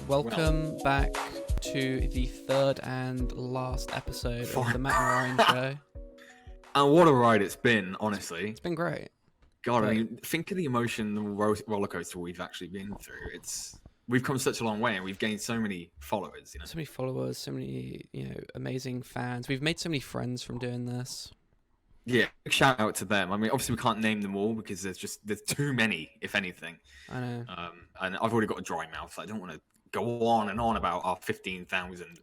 Welcome back to the third and last episode of the Matt and Ryan Show. And what a ride it's been, honestly. It's been great. God, I mean, think of the emotional roller coaster we've actually been through. We've come such a long way, and we've gained so many followers. You know, so many followers, so many amazing fans. We've made so many friends from doing this. Yeah, shout out to them. I mean, obviously we can't name them all because there's too many, if anything. I know. And I've already got a dry mouth, so I don't want to go on and on about our 15,000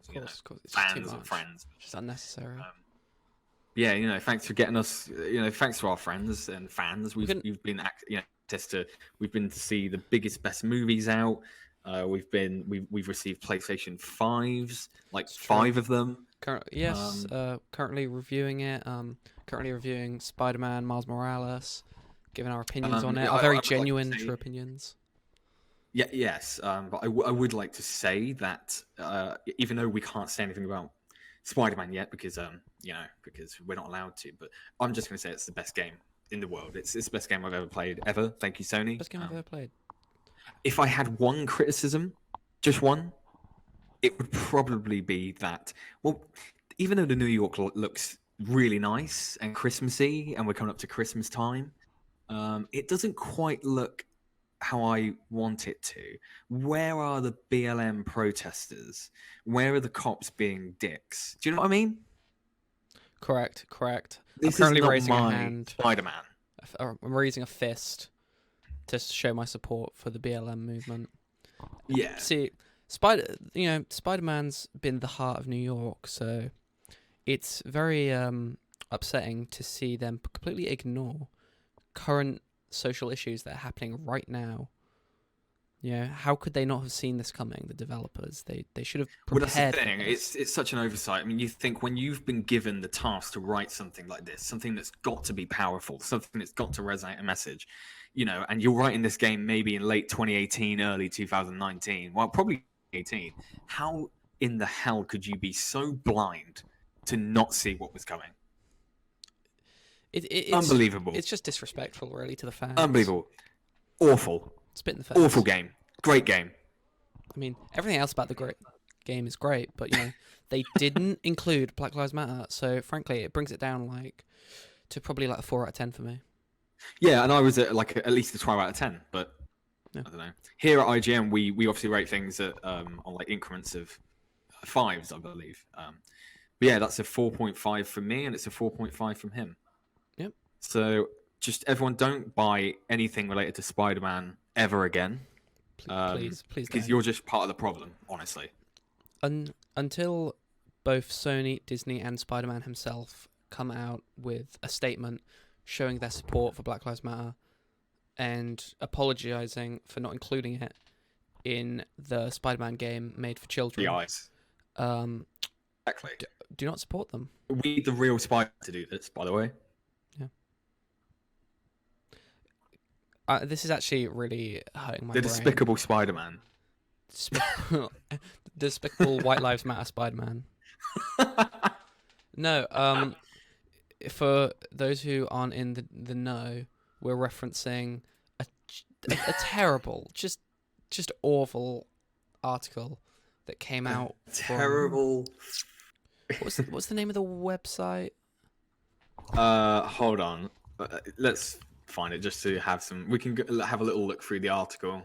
fans and friends. It's just unnecessary. Yeah, thanks for getting us. Thanks to our friends and fans. We've been to see the best movies out. We've received PlayStation 5s, like 5 of them. Currently reviewing it. Currently reviewing Spiderman Miles Morales, giving our opinions on it. Our very genuine, true opinions. Yeah, yes. But I would like to say that even though we can't say anything about Spider-Man yet because we're not allowed to, but I'm just going to say it's the best game in the world. It's the best game I've ever played ever. Thank you, Sony. Best game I've ever played. If I had one criticism, just one, it would probably be that, well, even though the New York looks really nice and Christmassy, and we're coming up to Christmas time, it doesn't quite look how I want it to. Where are the BLM protesters? Where are the cops being dicks? Do you know what I mean? Correct. This I'm currently is not raising my a hand. Spider-Man. I'm raising a fist to show my support for the BLM movement. Yeah. See, Spider-Man's been the heart of New York, so it's very upsetting to see them completely ignore current social issues that are happening right now. How could they not have seen this coming? The developers, they should have prepared. Well, that's the thing. It's such an oversight. I mean, you think when you've been given the task to write something like this, something that's got to be powerful, something that's got to resonate a message, and you're writing this game maybe in late 2018, early 2019. Well, probably 18. How in the hell could you be so blind to not see what was coming? It's unbelievable. It's just disrespectful, really, to the fans. Unbelievable. Awful. Spit in the face. Awful game. Great game. I mean, everything else about the game is great, but they didn't include Black Lives Matter, so frankly, it brings it down to probably a 4 out of 10 for me. Yeah, and I was at least a 12 out of 10, but yeah. I don't know. Here at IGN, we obviously rate things on increments of 5s, I believe. But yeah, that's a 4.5 from me, and it's a 4.5 from him. Yep. So just everyone, don't buy anything related to Spider-Man ever again. Please, because you're just part of the problem, honestly. Until both Sony, Disney, and Spider-Man himself come out with a statement showing their support for Black Lives Matter and apologizing for not including it in the Spider-Man game made for children. The eyes. Exactly. Do not support them. We need the real Spider to do this, by the way. This is actually really hurting my brain. The despicable Spider-Man. Despicable White Lives Matter Spider-Man. No, for those who aren't in the know, we're referencing a terrible, just awful article that came out. Terrible. What's the name of the website? Hold on. Let's find it just to have some. We can have a little look through the article.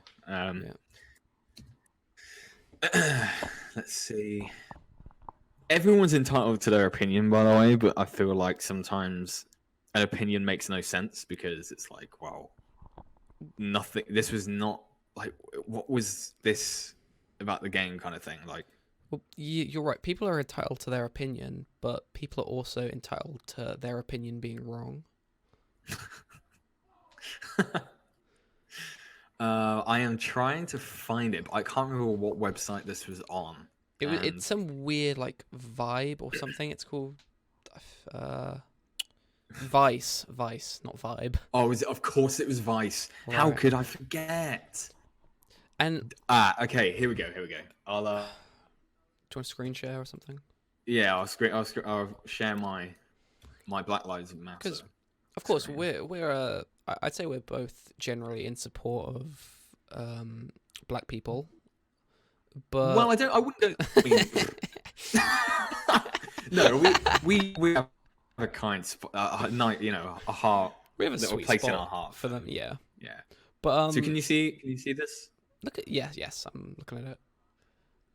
Let's see. Everyone's entitled to their opinion, by the way, but I feel like sometimes an opinion makes no sense because it's like, well, nothing. This was not what was this about the game kind of thing. Well, you're right. People are entitled to their opinion, but people are also entitled to their opinion being wrong. I am trying to find it, but I can't remember what website this was on. It's some weird Vibe or something. It's called Vice, not Vibe. Oh, of course it was Vice. Right. How could I forget? And okay, here we go. I'll do you want to screen share or something? Yeah, I'll share my Black Lives Matter. Because of course we're I'd say we're both generally in support of black people But I wouldn't go. I mean, no, we have a kind, a heart, we have a little sweet place in spot our heart for them. Yeah. Yeah. But So can you see this? look at yes, I'm looking at it.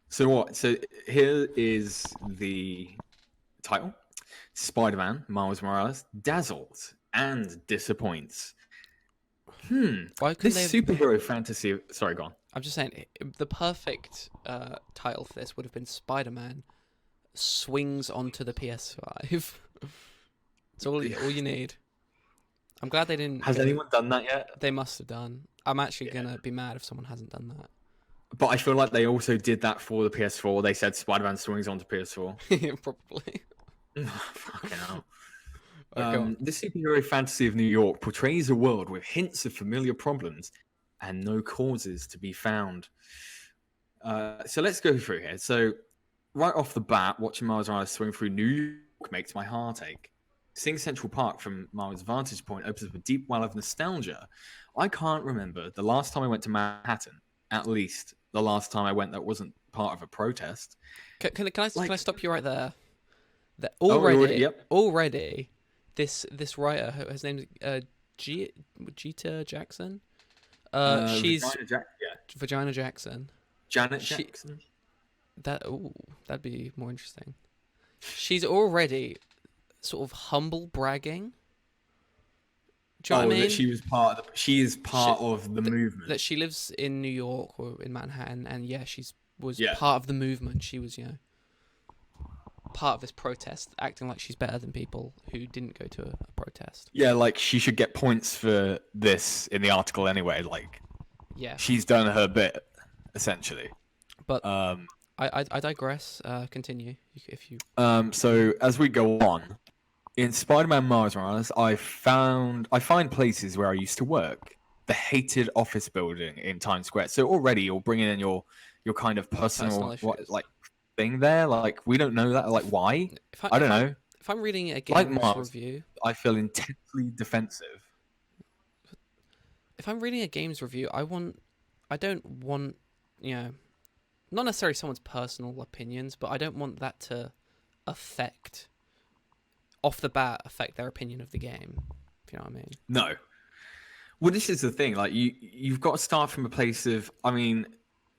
So what? So here is the title: Spider-Man Miles Morales dazzles and disappoints. Why couldn't This they have, superhero fantasy. Sorry, go on. I'm just saying the perfect title for this would have been Spider-Man swings onto the PS5. It's all you need. I'm glad they didn't. Has anyone done that yet? They must have done. I'm actually gonna be mad if someone hasn't done that. But I feel like they also did that for the PS4. They said Spider-Man swings onto PS4. Probably. Fucking hell. Alright, go on. The superhero fantasy of New York portrays a world with hints of familiar problems and no causes to be found. So let's go through here. So right off the bat, watching Miles Morales swing through New York makes my heart ache. Seeing Central Park from Miles' vantage point opens up a deep well of nostalgia. I can't remember the last time I went to Manhattan. At least the last time I went that wasn't part of a protest. Can I stop you right there? That already, already, this writer, his name's Gita Jackson. She's Vagina Jackson. Janet Jackson. That'd be more interesting. She's already sort of humble bragging. Do you know what I mean? That she was part of she is part of the movement. That she lives in New York or in Manhattan, and was part of the movement. She was, part of this protest, acting like she's better than people who didn't go to a protest. Yeah, like she should get points for this in the article anyway. Like, yeah, she's done her bit essentially. But I digress. Continue if you. So as we go on, in Spider-Man Miles Morales, I find places where I used to work. The hated office building in Times Square. So already you're bringing in your kind of personal thing there. Like, we don't know that. Like, why? I don't know. If I'm reading a games review, I feel intensely defensive. If I'm reading a games review, I don't want, not necessarily someone's personal opinions, but I don't want that to off the bat affect their opinion of the game. If you know what I mean. No. Well, this is the thing. Like, you've got to start from a place of. I mean,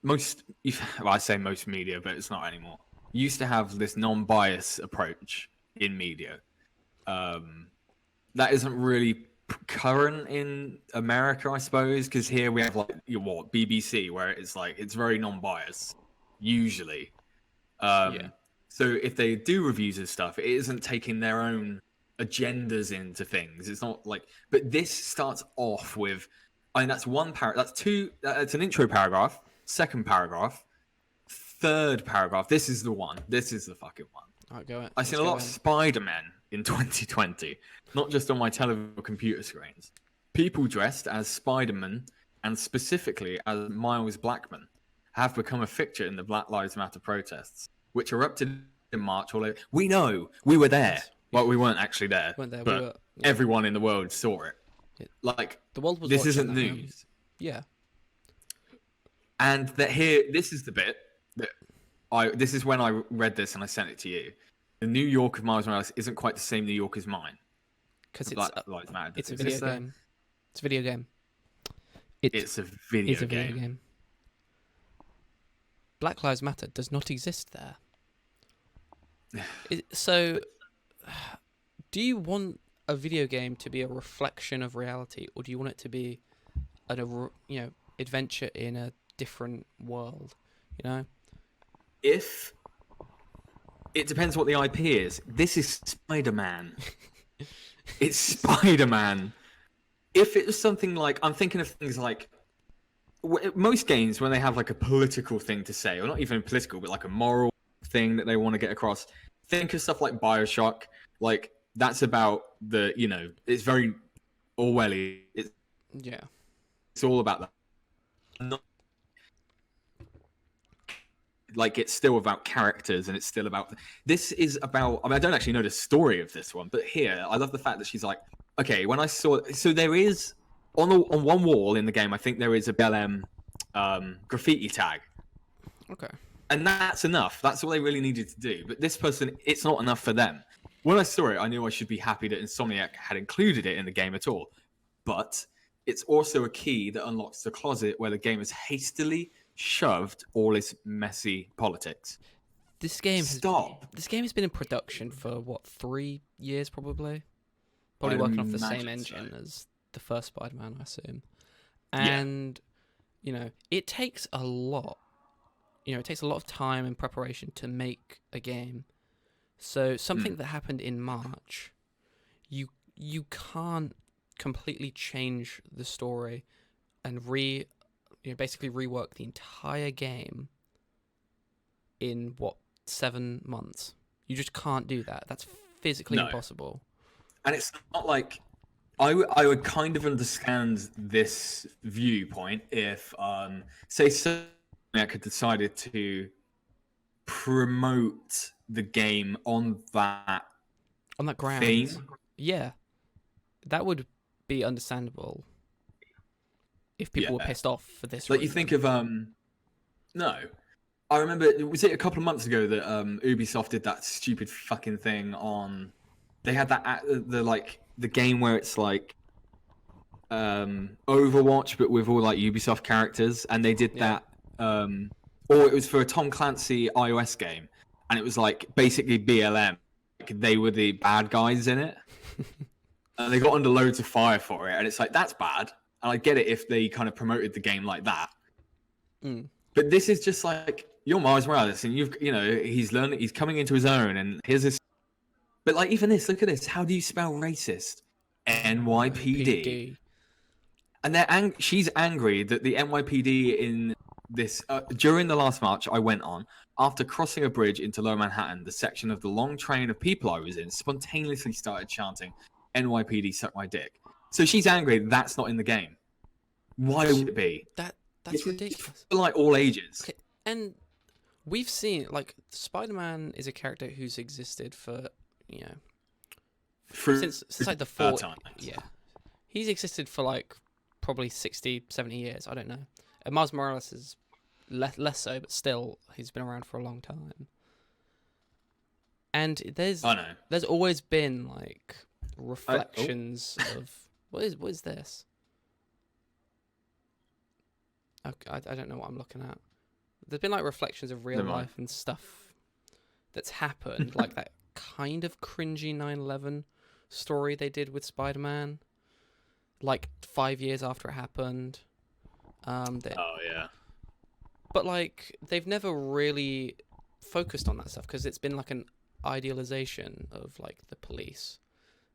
I say most media, but it's not anymore. You used to have this non-bias approach in media. That isn't really current in America, I suppose, because here we have BBC, where it's very non-biased usually. So if they do reviews of stuff, it isn't taking their own agendas into things. It's not like, but this starts off with, that's one paragraph. That's two. That's an intro paragraph. Second paragraph. Third paragraph. This is the one. This is the fucking one. All right, go ahead. I've seen a lot of Spider-Man in 2020, not just on my television or computer screens. People dressed as Spider-Man and specifically as Miles Blackman have become a fixture in the Black Lives Matter protests, which erupted in March. We know, we were there. Well, we weren't actually there, but everyone in the world saw it. Like, the world was. This isn't news. Yeah. And this is the bit that this is when I read this and I sent it to you. The New York of Miles Morales isn't quite the same New York as mine. Because it's a video game. It's a video game. It's a video game. Black Lives Matter does not exist there. So, do you want a video game to be a reflection of reality, or do you want it to be an adventure in a different world? If it depends what the IP is. This is Spider-Man. It's Spider-Man. If it was something like, I'm thinking of things like, most games when they have like a political thing to say, or not even political, but like a moral thing that they want to get across. Think of stuff like BioShock. Like, that's about it's very Orwelly. It's all about that. Like, it's still about characters, and it's still about. This is about. I don't actually know the story of this one, but here I love the fact that she's like, okay, when I saw, so there is on one wall in the game, I think there is a BLM graffiti tag. Okay. And that's enough. That's all they really needed to do. But this person, it's not enough for them. When I saw it, I knew I should be happy that Insomniac had included it in the game at all. But it's also a key that unlocks the closet where the game has hastily shoved all its messy politics. This game Stop. this game has been in production for what, 3 years probably. Probably I'd working off the same imagine engine so. as the first Spider-Man, I assume. Yeah. And it takes a lot. It takes a lot of time and preparation to make a game. So something that happened in March, you can't completely change the story and basically rework the entire game in 7 months. You just can't do that. That's physically No. impossible. And it's not like I would kind of understand this viewpoint if, say, Sonic had decided to promote the game on that ground. theme. Yeah, that would be understandable if people were pissed off for this. Like, you think of no, I remember, was it a couple of months ago that Ubisoft did that stupid fucking thing on? They had that the game where it's like Overwatch, but with all like Ubisoft characters, and they did that. Or it was for a Tom Clancy iOS game, and it was like basically BLM. Like, they were the bad guys in it, and they got under loads of fire for it. And it's like, that's bad. And I get it if they kind of promoted the game like that. But this is just like, you're Miles Morales, and he's learning, he's coming into his own, and here's this. But like, even this, look at this. How do you spell racist? NYPD. And she's angry that the NYPD in this during the last march I went on, after crossing a bridge into Lower Manhattan, the section of the long train of people I was in spontaneously started chanting, "NYPD, suck my dick." So she's angry that's not in the game. Why would it be? That's ridiculous. For like all ages. Okay. And we've seen, like, Spider-Man is a character who's existed for since like the 40s. Yeah, he's existed for like probably 60, 70 years. I don't know. And Miles Morales is less so, but still, he's been around for a long time. And there's always been like reflections of what is this? I don't know what I'm looking at. There's been like reflections of real life and stuff that's happened, like that kind of cringy 9/11 story they did with Spider-Man, like 5 years after it happened. But like, they've never really focused on that stuff because it's been like an idealization of like the police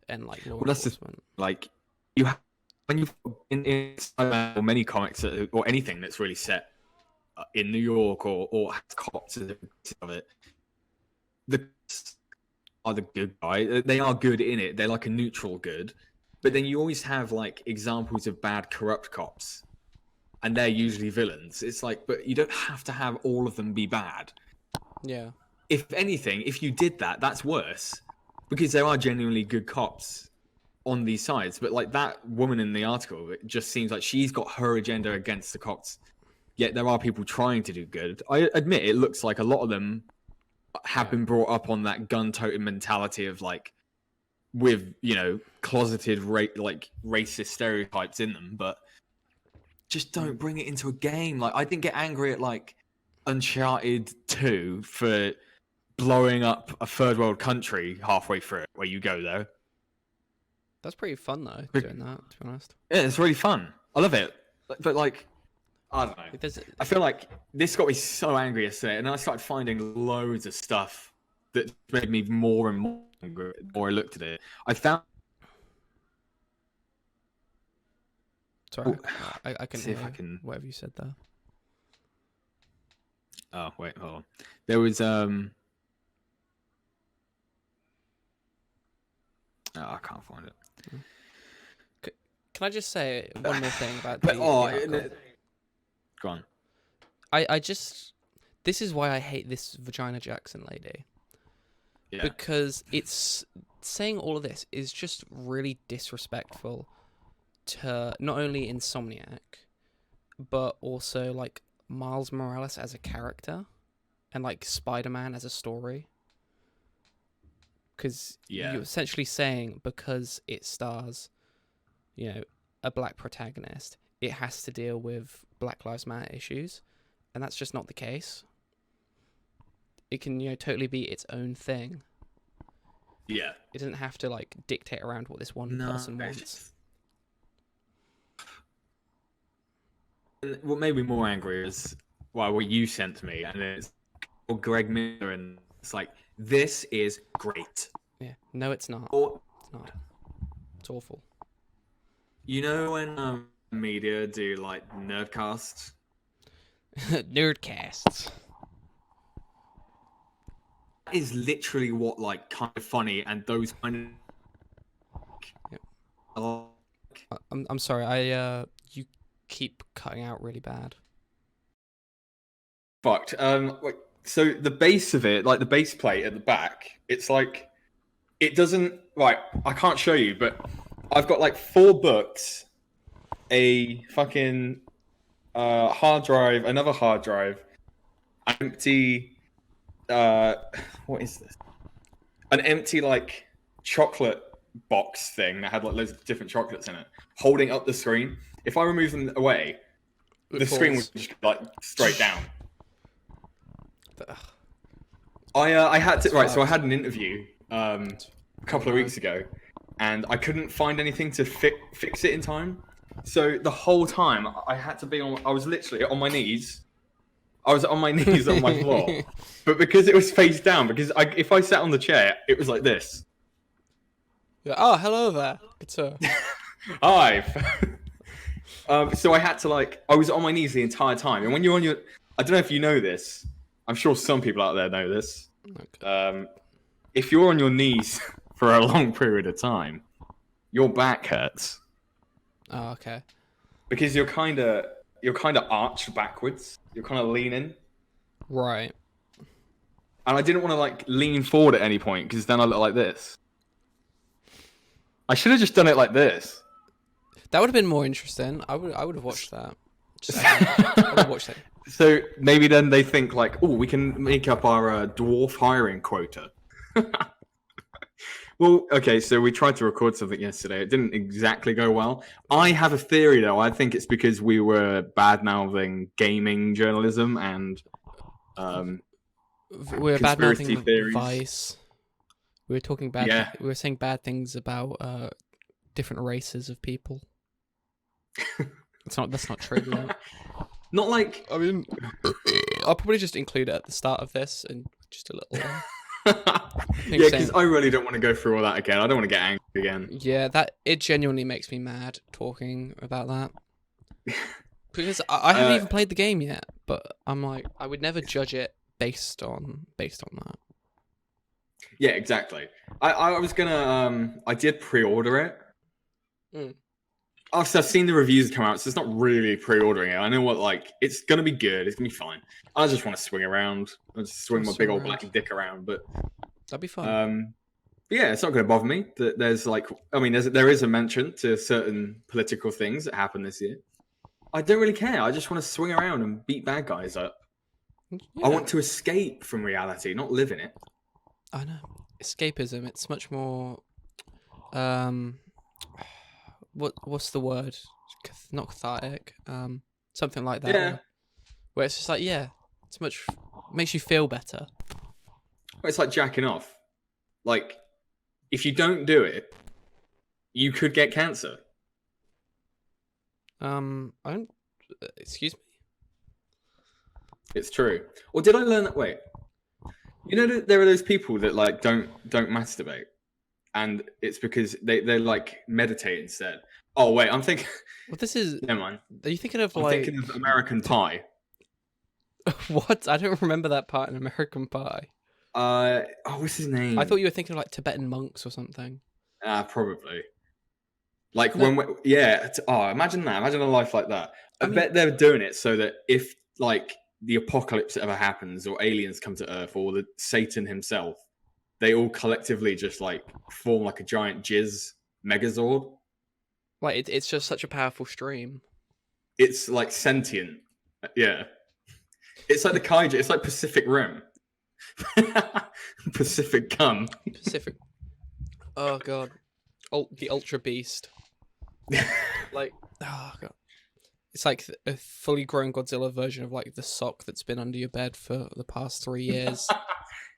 and like law enforcement. Like, you have, when you've in Spider-Man or many comics or anything that's really set in New York or has cops of it, the are the good guy. They are good in it. They're like a neutral good. But then you always have like examples of bad, corrupt cops, and they're usually villains. It's like, but you don't have to have all of them be bad. Yeah. If anything, if you did that, that's worse, because there are genuinely good cops on these sides. But like that woman in the article, it just seems like she's got her agenda against the cops. Yet there are people trying to do good. I admit it looks like a lot of them have been brought up on that gun-toting mentality of like, with closeted racist stereotypes in them, but just don't bring it into a game. Like, I didn't get angry at like Uncharted 2 for blowing up a third world country halfway through it, where you go there. That's pretty fun though, doing that, to be honest. Yeah, it's really fun. I love it. But like, I don't know. I feel like this got me so angry yesterday, and then I started finding loads of stuff that made me more and more angry the more I looked at it. I found. Sorry, I can see if I can. Whatever you said there. Oh wait, hold on. There was Oh, I can't find it. Can I just say one more thing about Go on. This is why I hate this Vagina Jackson lady. Yeah. Because it's saying all of this is just really disrespectful to not only Insomniac, but also like Miles Morales as a character. and like Spider-Man as a story, because Yeah. you're essentially saying because it stars, a black protagonist, it has to deal with Black Lives Matter issues, and that's just not the case. It can, totally be its own thing. Yeah. It doesn't have to like dictate around what this one person wants. What made me more angry is what you sent to me, and it's Greg Miller, and it's like, this is great. Yeah, no, it's not. Or, It's not. It's awful. you know when media do like nerdcasts? Nerdcasts. That is literally what like kind of funny and those kind of. I'm sorry. You keep cutting out really bad. Fucked. So the base of it, like the base plate at the back, it's like it doesn't. Right, I can't show you, but I've got like 4 books, a fucking hard drive, another hard drive, an empty. What is this? An empty like chocolate box thing that had like loads of different chocolates in it, holding up the screen. If I remove them away, the screen would just like straight down. I had to so I had an interview a couple of weeks ago, and I couldn't find anything to fix it in time. So the whole time I had to be on. I was literally on my knees. I was on my knees on my floor, but because it was face down, because if I sat on the chair, it was like this. Yeah. Oh, hello there. Good sir. Hi. So I had to I was on my knees the entire time, and when you're on your, I don't know if you know this. I'm sure some people out there know this. Okay. If you're on your knees for a long period of time, your back hurts. Oh, okay. Because you're kind of arched backwards. You're kind of leaning. Right. And I didn't want to lean forward at any point because then I look like this. I should have just done it like this. That would have been more interesting. I would have watched that. I would have watched it. So maybe then they think we can make up our dwarf hiring quota. Well, okay, so we tried to record something yesterday. It didn't exactly go well. I have a theory, though. I think it's because we were bad-mouthing gaming journalism and we were conspiracy theories. Vice. We were talking bad. Yeah. We were saying bad things about different races of people. That's not true. Though. Not like. I mean, I'll probably just include it at the start of this and just a little. Yeah, because I really don't want to go through all that again. I don't want to get angry again. Yeah, it genuinely makes me mad talking about that. Because I haven't even played the game yet, but I'm like, I would never judge it based on that. Yeah, exactly. I was gonna I did pre-order it. I've seen the reviews come out, so it's not really pre-ordering it. I know what it's gonna be good. It's gonna be fine. I just want to swing around. I just swing my big old black dick around, but that'd be fun. But yeah, it's not gonna bother me. That there's there is a mention to certain political things that happened this year. I don't really care. I just want to swing around and beat bad guys up. Yeah. I want to escape from reality, not live in it. I know. Escapism. It's much more. What's the word? Not cathartic. Something like that. Yeah. Where it's just it's much makes you feel better. Well, it's like jacking off. If you don't do it, you could get cancer. I don't. Excuse me. It's true. Or did I learn that? Wait. You know that there are those people that don't masturbate, and it's because they meditate instead. Oh wait, I'm thinking. Well, this is. Never mind. Are you thinking of I'm thinking of American Pie. What? I don't remember that part in American Pie. What's his name? I thought you were thinking of Tibetan monks or something. Probably. Imagine that. Imagine a life like that. I bet they're doing it so that if the apocalypse ever happens, or aliens come to Earth, or Satan himself, they all collectively just form a giant jizz megazord. It's just such a powerful stream. It's sentient. Yeah. It's like the kaiju. It's like Pacific Rim. Pacific Gun. Pacific. Oh god, the Ultra Beast. Like, oh god, it's like a fully grown Godzilla version of like the sock that's been under your bed for the past 3 years.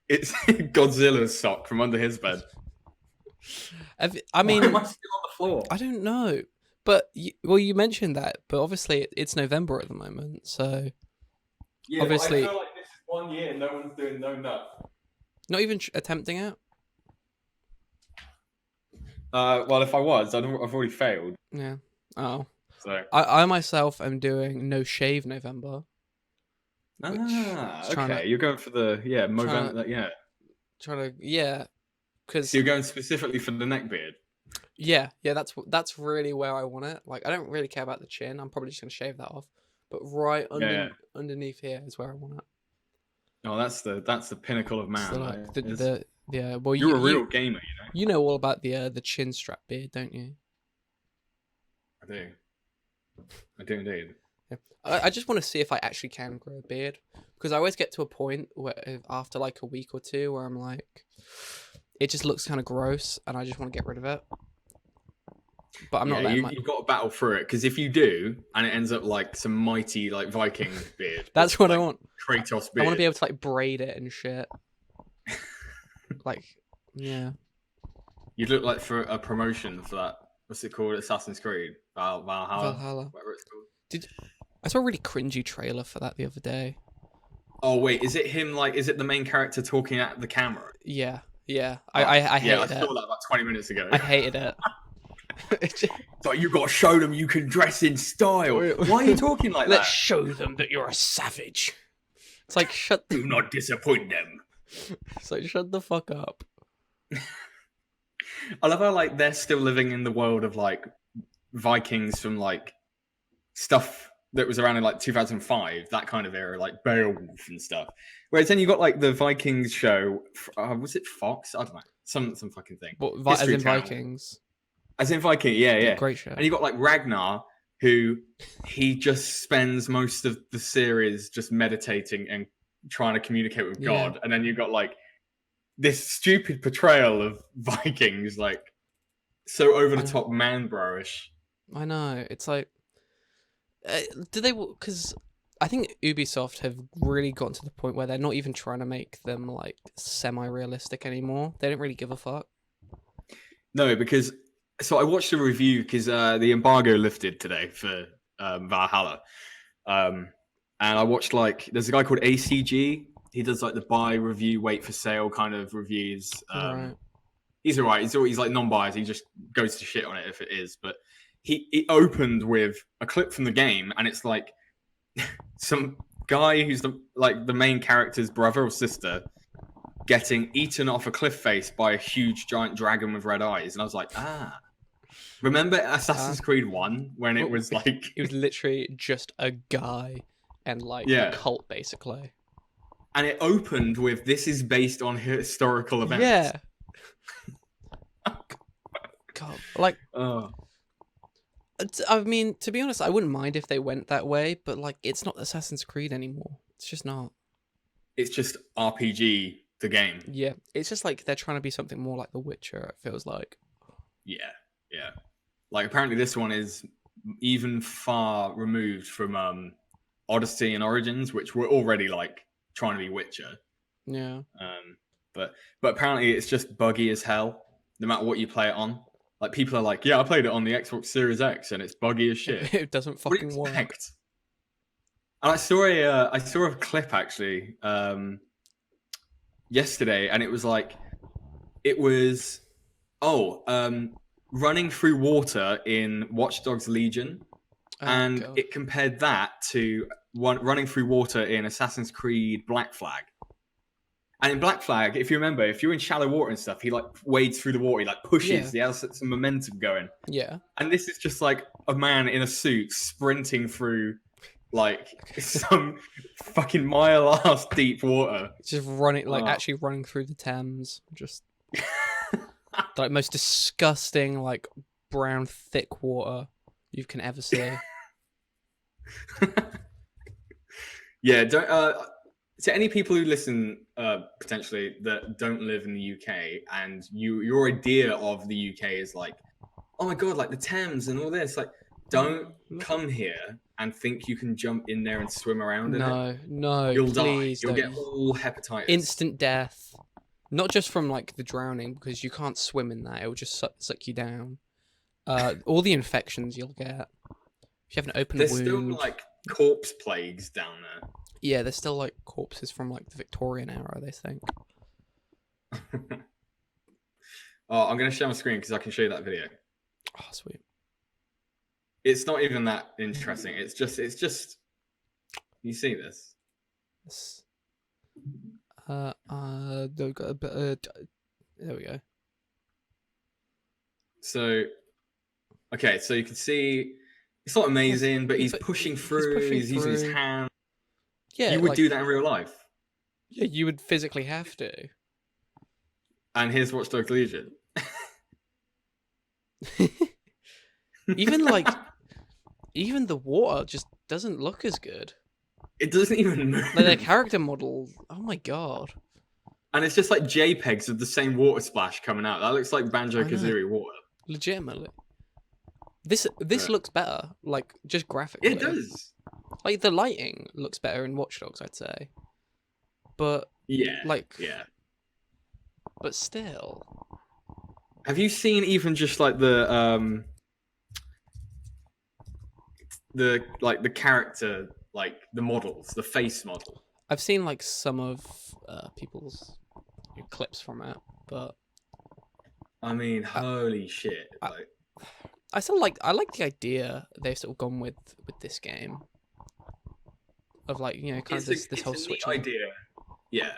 It's Godzilla's sock from under his bed. I mean, why am I still on the floor? I don't know, but you mentioned that, but obviously it's November at the moment, so Yeah, obviously, I feel like this is 1 year. No one's doing no nut. not even attempting it. Well, if I was, I've already failed. Yeah. Oh. So. I myself am doing no shave November. Okay. You're going for the Movember. Yeah. Trying to because So you're going specifically for the neck beard. yeah. That's really where I want it. Like I don't really care about the chin. I'm probably just gonna shave that off. But right underneath here is where I want it. Oh, that's the pinnacle of man. So like well, you're a real gamer, you know. You know all about the chin strap beard, don't you? I do indeed. Yeah. I just want to see if I actually can grow a beard, because I always get to a point where after like a week or two where I'm like, it just looks kind of gross, and I just want to get rid of it. But I'm not letting you've got to battle through it, because if you do, and it ends up like some mighty like Viking beard, that's what like, I want. Kratos beard. I want to be able to like braid it and shit. Like, yeah. You'd look like for a promotion for that. What's it called? Assassin's Creed Valhalla. Whatever it's called. I saw a really cringy trailer for that the other day. Oh wait, is it him? Like, is it the main character talking at the camera? Yeah. I hated I it. saw that about 20 minutes ago. I hated it. It's like, you got to show them you can dress in style. Why are you talking like that? Let's show them that you're a savage. It's like, do not disappoint them. It's like, shut the fuck up. I love how like they're still living in the world of like Vikings from like stuff that was around in like 2005, that kind of era, like Beowulf and stuff. Whereas then you got like the Vikings show. Was it Fox? I don't know. Some fucking thing. What, as in Vikings? As in Viking, yeah. Great show. And you got like Ragnar, who he just spends most of the series just meditating and trying to communicate with God. And then you got like this stupid portrayal of Vikings, like so over the top man bro-ish. I know. It's like, do they? Because I think Ubisoft have really gotten to the point where they're not even trying to make them like semi-realistic anymore. They don't really give a fuck. No, because so I watched a review because the embargo lifted today for Valhalla, and I watched like there's a guy called ACG. He does like the buy, review, wait for sale kind of reviews. Right. He's alright. He's like non-biased. He just goes to shit on it if it is. But he opened with a clip from the game, and it's like some guy who's the main character's brother or sister getting eaten off a cliff face by a huge giant dragon with red eyes. And I was like, remember Assassin's Creed 1 when it was like it was literally just a guy and like a cult basically. And it opened with, this is based on historical events. Yeah. God, like, I mean, to be honest, I wouldn't mind if they went that way, but like, it's not Assassin's Creed anymore. It's just not. It's just RPG, the game. Yeah, it's just like they're trying to be something more like The Witcher, it feels like. Yeah. Like, apparently this one is even far removed from Odyssey and Origins, which were already like trying to be Witcher. Yeah. But apparently it's just buggy as hell, no matter what you play it on. Like, people are like, yeah, I played it on the Xbox Series X and it's buggy as shit. It doesn't fucking work. And I saw a clip actually yesterday, and it was running through water in Watch Dogs Legion, and it compared that to running through water in Assassin's Creed Black Flag. And in Black Flag, if you remember, if you're in shallow water and stuff, he like wades through the water, he like pushes, he has some momentum going. Yeah. And this is just like a man in a suit sprinting through like some fucking mile-ass deep water. Just running, like actually running through the Thames. Just like most disgusting, like brown, thick water you can ever see. Yeah, don't. To any people who listen, potentially that don't live in the UK, and your idea of the UK is like, oh my god, like the Thames and all this. Like, don't Look at come here and think you can jump in there and swim around in it. no, You'll die. please You'll don't. get all hepatitis. Instant death. Not just from like the drowning, because you can't swim in that; it will just suck you down. All the infections you'll get. If you have an open There's wound. still like corpse plagues down there. Yeah, there's still like corpses from like the Victorian era, they think. Oh, I'm gonna share my screen because I can show you that video. Oh, sweet. It's not even that interesting. It's just. You see this? This, there we go. So, okay, so you can see it's not amazing, but he's pushing through. He's using his hand. Yeah, you would do that in real life. Yeah, you would physically have to. And here's Watch Dogs Legion. Even the water just doesn't look as good. It doesn't even move. Like their character model. Oh my god. And it's just like JPEGs of the same water splash coming out. That looks like Banjo-Kazooie water. Legitimately. This looks better, like just graphically. It does. Like the lighting looks better in Watch Dogs, I'd say. But yeah, but still. Have you seen even just like the character, like the models, the face model? I've seen like some of people's clips from it, but I mean, holy shit! I like the idea they've sort of gone with this game of like kind of this whole switch idea. Yeah,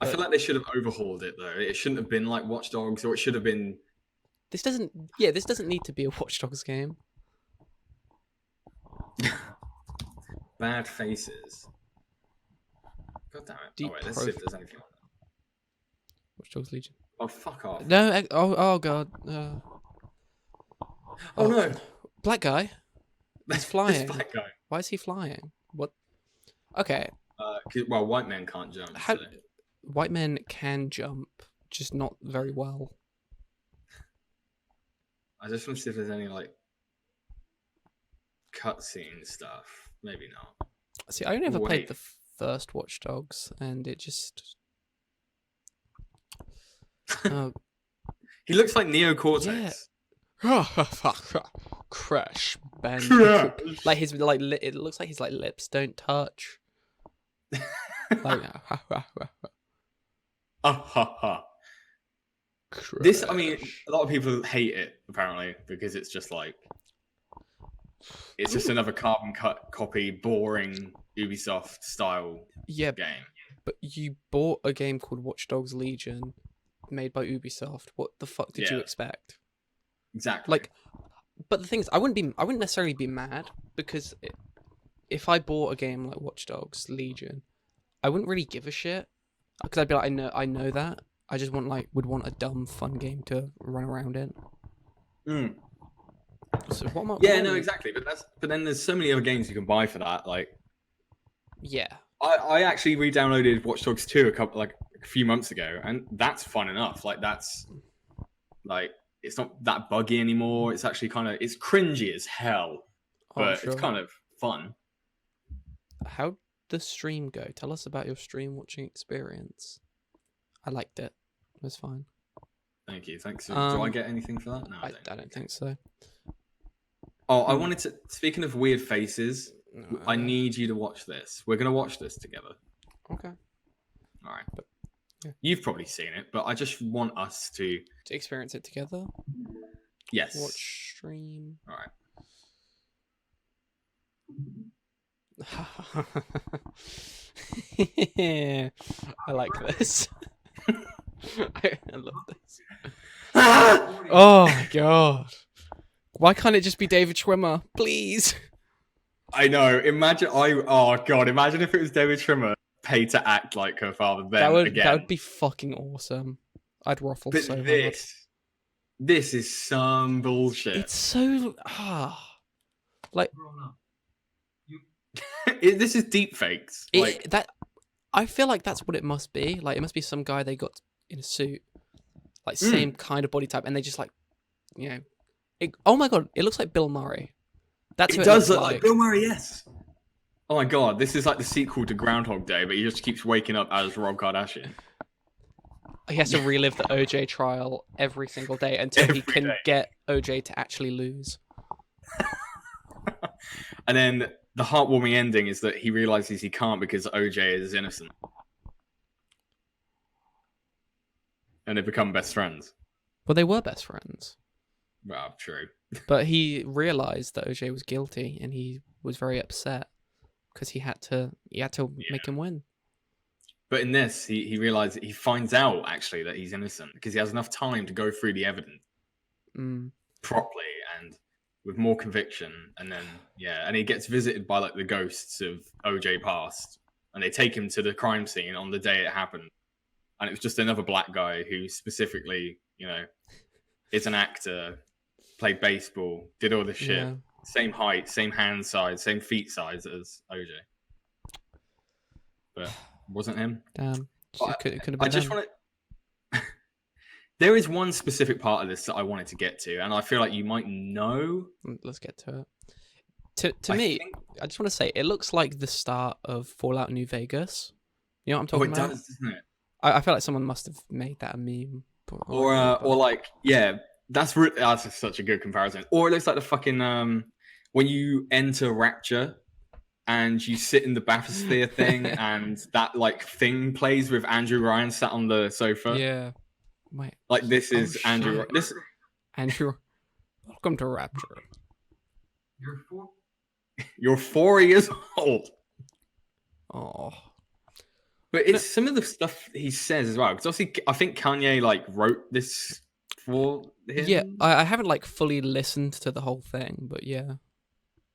I feel like they should have overhauled it though. It shouldn't have been like Watch Dogs, or it should have been. This doesn't need to be a Watch Dogs game. Bad faces. God damn it! Deep let's see if there's anything on that. Watch Dogs Legion. Oh, fuck off! No, oh god. Oh no! Black guy. He's flying. This black guy. Why is he flying? What? Okay. Well, white men can't jump. So. White men can jump, just not very well. I just want to see if there's any like cutscene stuff. Maybe not. See, I only ever played the first Watch Dogs, and it just. He looks like Neo Cortex. Yeah. Crash band. Like his it looks like his lips don't touch. Like This, I mean, a lot of people hate it apparently because it's just like it's just another carbon copy, boring Ubisoft style game. But you bought a game called Watch Dogs Legion, made by Ubisoft. What the fuck did you expect? Exactly. Like, but the thing is, I wouldn't necessarily be mad because if I bought a game like Watch Dogs Legion, I wouldn't really give a shit because I'd be like, I know that. I just would want a dumb fun game to run around in. So what am I? Exactly. But then there's so many other games you can buy for that. Like, yeah, I actually re-downloaded Watch Dogs 2 a few months ago, and that's fun enough. Like that's like it's not that buggy anymore. It's actually it's cringy as hell, but it's kind of fun. How'd the stream go? Tell us about your stream watching experience. I liked it. It was fine. Thank you. Thanks. Do I get anything for that? No, I don't think so. Oh, I wanted to. Speaking of weird faces, I need you to watch this. We're gonna watch this together. Okay. All right. You've probably seen it, but I just want us to experience it together. Yes. Watch stream. All right. I like this. I love this. Oh my god. Why can't it just be David Schwimmer, please? I know. Imagine if it was David Schwimmer paid to act like her father. That would be fucking awesome. I'd ruffle but so hard. This is some bullshit. It's so like This is deep fakes. Like That I feel like that's what it must be. Like it must be some guy they got in a suit, like same kind of body type, and they just like, you know, oh my god, it looks like Bill Murray. That's it what does it look looks like Bill Murray. Yes. Oh my god, this is like the sequel to Groundhog Day, but he just keeps waking up as Rob Kardashian. He has to relive the OJ trial every single day until he Every can day. get OJ to actually lose. And then the heartwarming ending is that he realizes he can't because OJ is innocent. And they become best friends. Well, they were best friends. Well, true. But he realized that OJ was guilty, and he was very upset because he had to make him win. But in this, he realizes, he finds out actually that he's innocent because he has enough time to go through the evidence properly and with more conviction. And then, and he gets visited by like the ghosts of OJ past, and they take him to the crime scene on the day it happened. And it was just another black guy who specifically, is an actor, played baseball, did all this shit. Yeah. Same height, same hand size, same feet size as OJ. But it wasn't him. Damn. It could have been I just want to... There is one specific part of this that I wanted to get to, and I feel like you might know. Let's get to it. To me, I just want to say, it looks like the start of Fallout New Vegas. You know what I'm talking about? It does, doesn't it? I feel like someone must have made that a meme. Or like, that's such a good comparison. Or it looks like the fucking when you enter Rapture and you sit in the bathysphere thing, and that like thing plays with Andrew Ryan sat on the sofa. Yeah, wait. Like this is Andrew. Andrew, welcome to Rapture. You're 4 years old. Oh. But it's some of the stuff he says as well. Because obviously, I think Kanye like wrote this for him. Yeah, I haven't like fully listened to the whole thing, but yeah.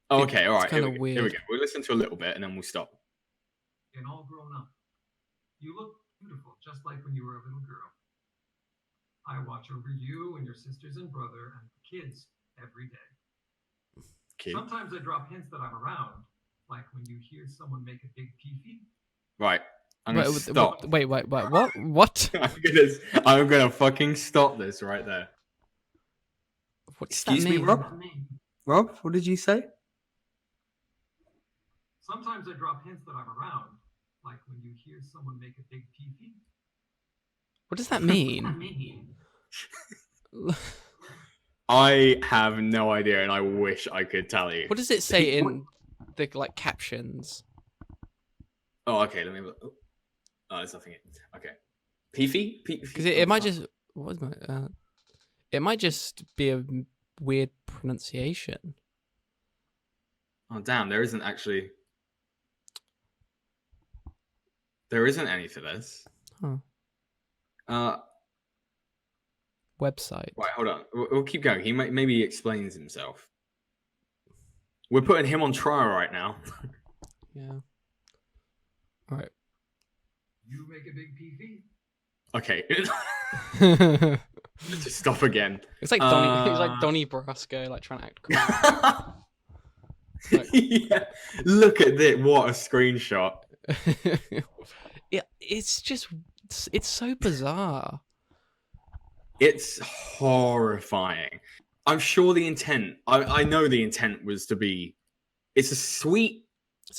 Oh, okay, all right. It's kind of weird. Here we go. We'll listen to a little bit and then we'll stop. And all grown up, you look beautiful, just like when you were a little girl. I watch over you and your sisters and brother and the kids every day. Cute. Sometimes I drop hints that I'm around, like when you hear someone make a big pee-pee. Right. I'm gonna stop. Wait, what? What? I'm gonna fucking stop this right there. What does Excuse that me, mean? Rob, what did you say? Sometimes I drop hints that I'm around, like when you hear someone make a big pee-pee. What does that mean? I have no idea, and I wish I could tell you. What does it say in the like captions? Oh, okay. Let me look. Oh, there's nothing. Okay. Peefy? Because it might just it might just be a weird pronunciation. Oh damn! There isn't actually. There isn't any for this. Huh. Website. Right, hold on. We'll keep going. He maybe explains himself. We're putting him on trial right now. Yeah. All right. You make a big pee-pee. Okay. Just stop again. It's like Donnie. It's like Donnie Brasco, like trying to act cool. Like, yeah. Look at this. What a screenshot. Yeah, it's so bizarre. It's horrifying. I'm sure the intent. I know the intent was to be. It's a sweet.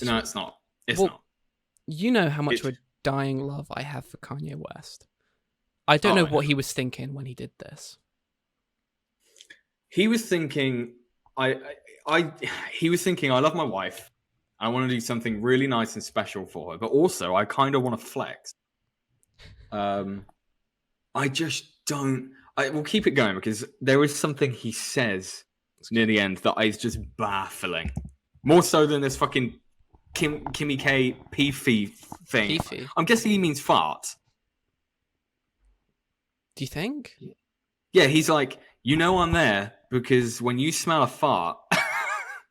No, it's not. It's not. You know how much of a dying love I have for Kanye West. I don't know what he was thinking when he did this. He was thinking, he was thinking, I love my wife. I want to do something really nice and special for her, but also I kind of want to flex. I just don't. We'll keep it going because there is something he says near the end that is just baffling. More so than this fucking Kimmy K Peefy thing. Peefy? I'm guessing he means fart. Do you think? Yeah, he's like, I'm there because when you smell a fart,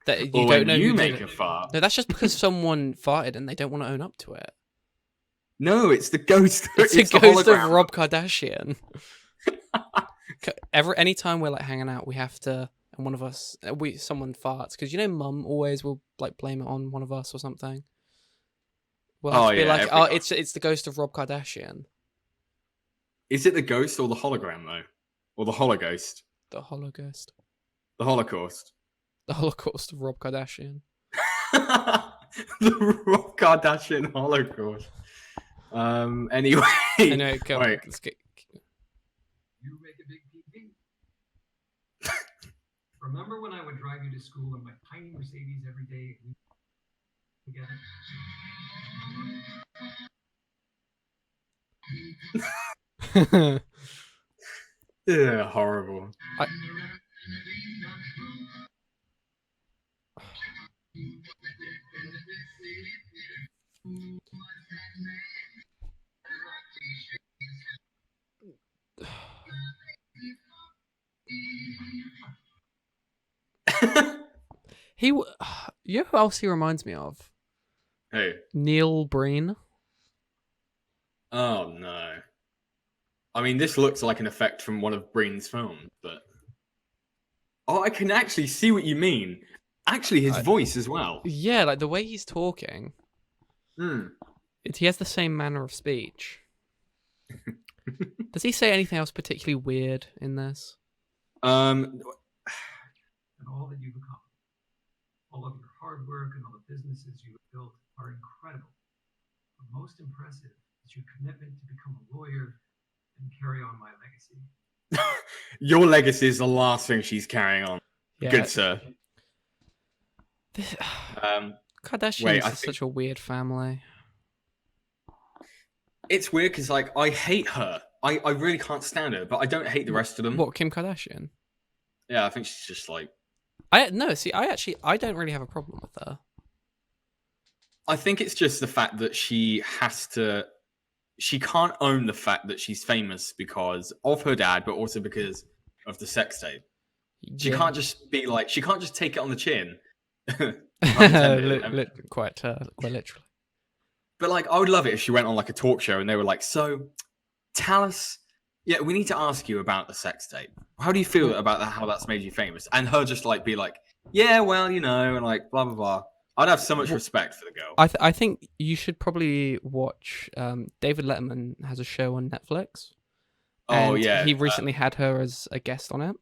that you or don't when know you who make did a it. fart. No, that's just because someone farted and they don't want to own up to it. No, it's the ghost. It's the ghost of Rob Kardashian. Anytime we're like hanging out, we have to, and one of us, someone farts because Mum always will like blame it on one of us or something. We'll have Oh, to be yeah, like, every oh, guy. it's the ghost of Rob Kardashian. Is it the ghost or the hologram though, or the hologhost, The Hologhost. the Holocaust? The Holocaust of Rob Kardashian. The Rob Kardashian Holocaust. Anyway, Anyway, go on. wait. Let's get... You make a big PP. Remember when I would drive you to school in my tiny Mercedes every day and we together? Yeah, horrible. He, you know who else he reminds me of? Hey. Neil Breen. Oh no. I mean, this looks like an effect from one of Breen's films, but I can actually see what you mean. Actually, his voice as well. Yeah, like the way he's talking. Hmm. He has the same manner of speech. Does he say anything else particularly weird in this? And all that you've accomplished, all of your hard work and all the businesses you have built are incredible. But most impressive is your commitment to become a lawyer and carry on my legacy. Your legacy is the last thing she's carrying on. Yeah. Good sir. Kardashians I are such a weird family. It's weird because, like, I hate her. I really can't stand her, but I don't hate the rest of them. What, Kim Kardashian? Yeah, I think she's just like... I don't really have a problem with her. I think it's just the fact that she can't own the fact that she's famous because of her dad, but also because of the sex tape. She can't just be like, she can't just take it on the chin. Quite literally. But like, I would love it if she went on like a talk show and they were like, so tell us, yeah, we need to ask you about the sex tape. How do you feel about that? How that's made you famous? And her just like be like, yeah, well, you know, and like blah, blah, blah. I'd have so much respect for the girl. I think you should probably watch. David Letterman has a show on Netflix. And he recently had her as a guest on it.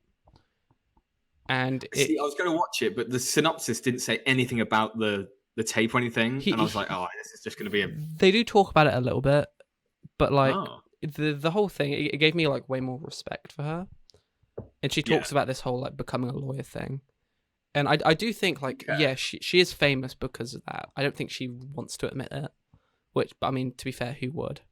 And I was going to watch it, but the synopsis didn't say anything about the tape or anything, and I was like, oh, this is just going to be a... They do talk about it a little bit, but like the whole thing, it gave me like way more respect for her. And she talks about this whole like becoming a lawyer thing. And I do think like, she is famous because of that. I don't think she wants to admit it, but I mean, to be fair, who would?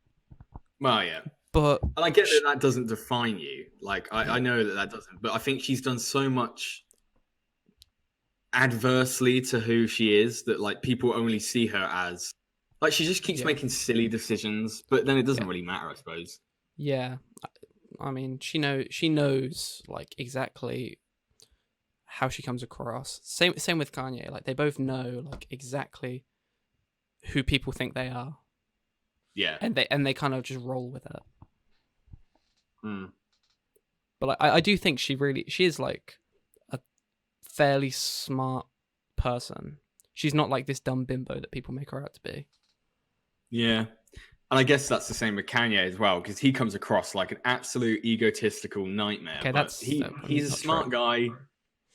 Well, yeah. But and I get that doesn't define you. Like, I know that doesn't, but I think she's done so much adversely to who she is that like people only see her as like she just keeps making silly decisions, but then it doesn't really matter, I suppose. Yeah, I mean, she knows like exactly how she comes across. Same with Kanye. Like they both know like exactly who people think they are. Yeah, and they kind of just roll with it. Mm. But like, I do think she is like a fairly smart person. She's not like this dumb bimbo that people make her out to be. Yeah. And I guess that's the same with Kanye as well, because he comes across like an absolute egotistical nightmare. Okay, but he's a smart guy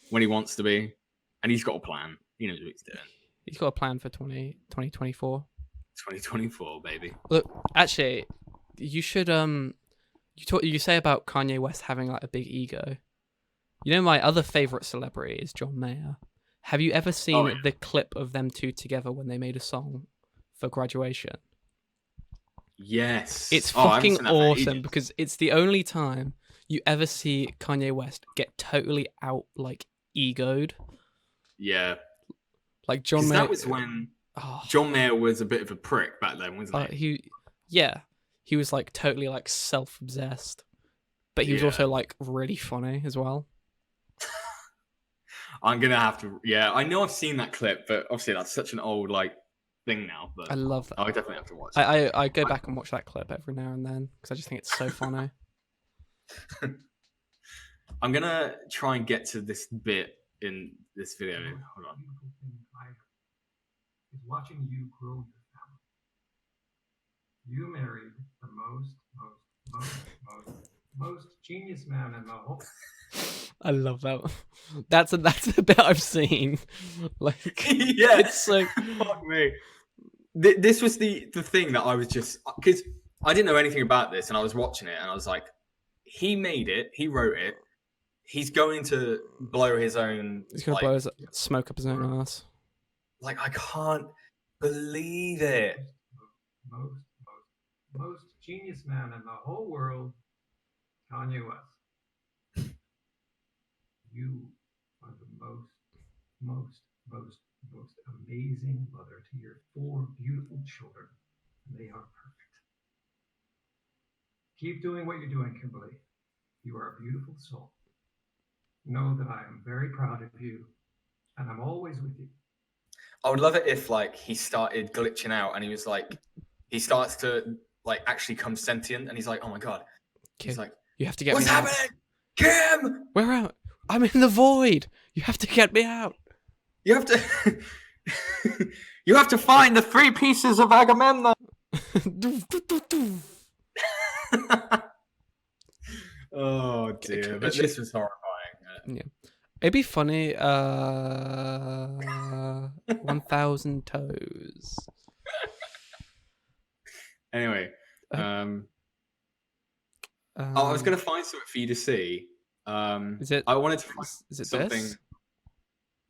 when he wants to be, and he's got a plan. He knows what he's doing. He's got a plan for 2024. 2024, baby. Look, actually, you should you say about Kanye West having like a big ego. You know, my other favorite celebrity is John Mayer. Have you ever seen the clip of them two together when they made a song for Graduation? Yes. It's fucking awesome because it's the only time you ever see Kanye West get totally out like egoed. Yeah. Like John Mayer. That was when John Mayer was a bit of a prick back then, wasn't he? He was like totally like self-obsessed, but he was also like really funny as well. I'm gonna have to. Yeah, I know I've seen that clip, but obviously that's such an old like thing now. But I love that. I definitely have to watch it. I go back and watch that clip every now and then because I just think it's so funny. I'm gonna try and get to this bit in this video. Hold on. Is watching you grow your family. You married the most genius man in the whole. I love that. That's a bit I've seen. Like, Yeah. it's so. Fuck me. This was the thing that I was just because I didn't know anything about this, and I was watching it, and I was like, he made it, he wrote it, he's going to blow his own. He's gonna blow his smoke up his own ass. Like, I can't believe it. Most genius man in the whole world, Kanye West. You are the most amazing mother to your 4 beautiful children. And they are perfect. Keep doing what you're doing, Kimberly. You are a beautiful soul. Know that I am very proud of you, and I'm always with you. I would love it if like he started glitching out and he was like, he starts to like actually come sentient, and he's like, oh my god. Kim, He's like, you have to get what's me out. happening? Kim! Where am I? I'm in the void. You have to get me out. You have to you have to find the 3 pieces of Agamemnon. Oh dear, but this was horrifying. Yeah. It'd be funny, 1,000 toes. Anyway, I was gonna find something for you to see. Is it? I wanted to find is it something. this?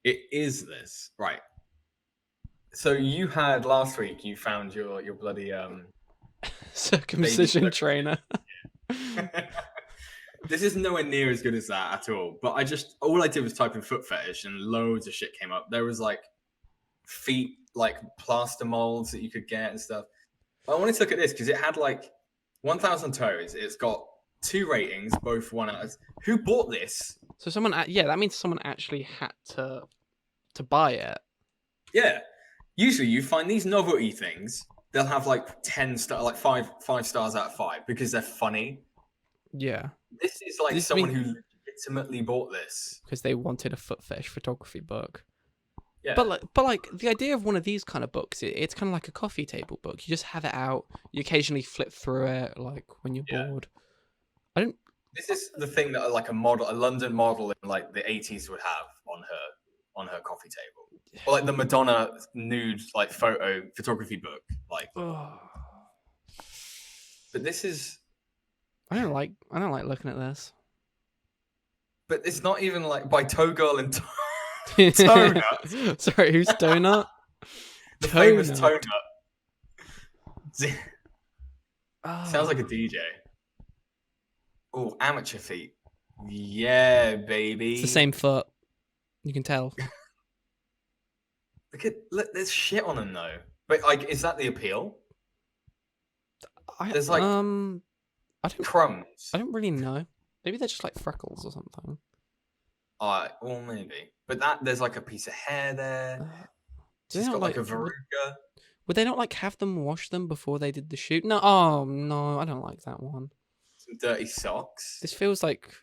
It is this, right? So you had last week. You found your bloody circumcision trainer. This is nowhere near as good as that at all. But all I did was type in foot fetish, and loads of shit came up. There was like feet, like plaster molds that you could get and stuff. But I wanted to look at this because it had like 1,000 toes. It's got 2 ratings, both 1 out of. Who bought this? So someone, that means someone actually had to buy it. Yeah. Usually, you find these novelty things. They'll have like 10 star, like 5 stars out of 5 because they're funny. Yeah. This is like someone who legitimately bought this because they wanted a foot fetish photography book. Yeah. But like the idea of one of these kind of books, it's kind of like a coffee table book. You just have it out. You occasionally flip through it, like when you're bored. This is the thing that like a London model in like the 80s would have on her coffee table, or like the Madonna nude like photography book, like. But this is. I don't like looking at this. But it's not even like by Toe Girl and Donut. Sorry, who's Donut? The famous Donut. Sounds like a DJ. Oh, amateur feet. Yeah, baby. It's the same foot. You can tell. Look, there's shit on them though. But like, is that the appeal? There's like crumbs. I don't really know. Maybe they're just like freckles or something. Well, maybe. But there's like a piece of hair there. It's got like a verruga. Would they not like have them wash them before they did the shoot? No. Oh no, I don't like that one. Some dirty socks. This feels like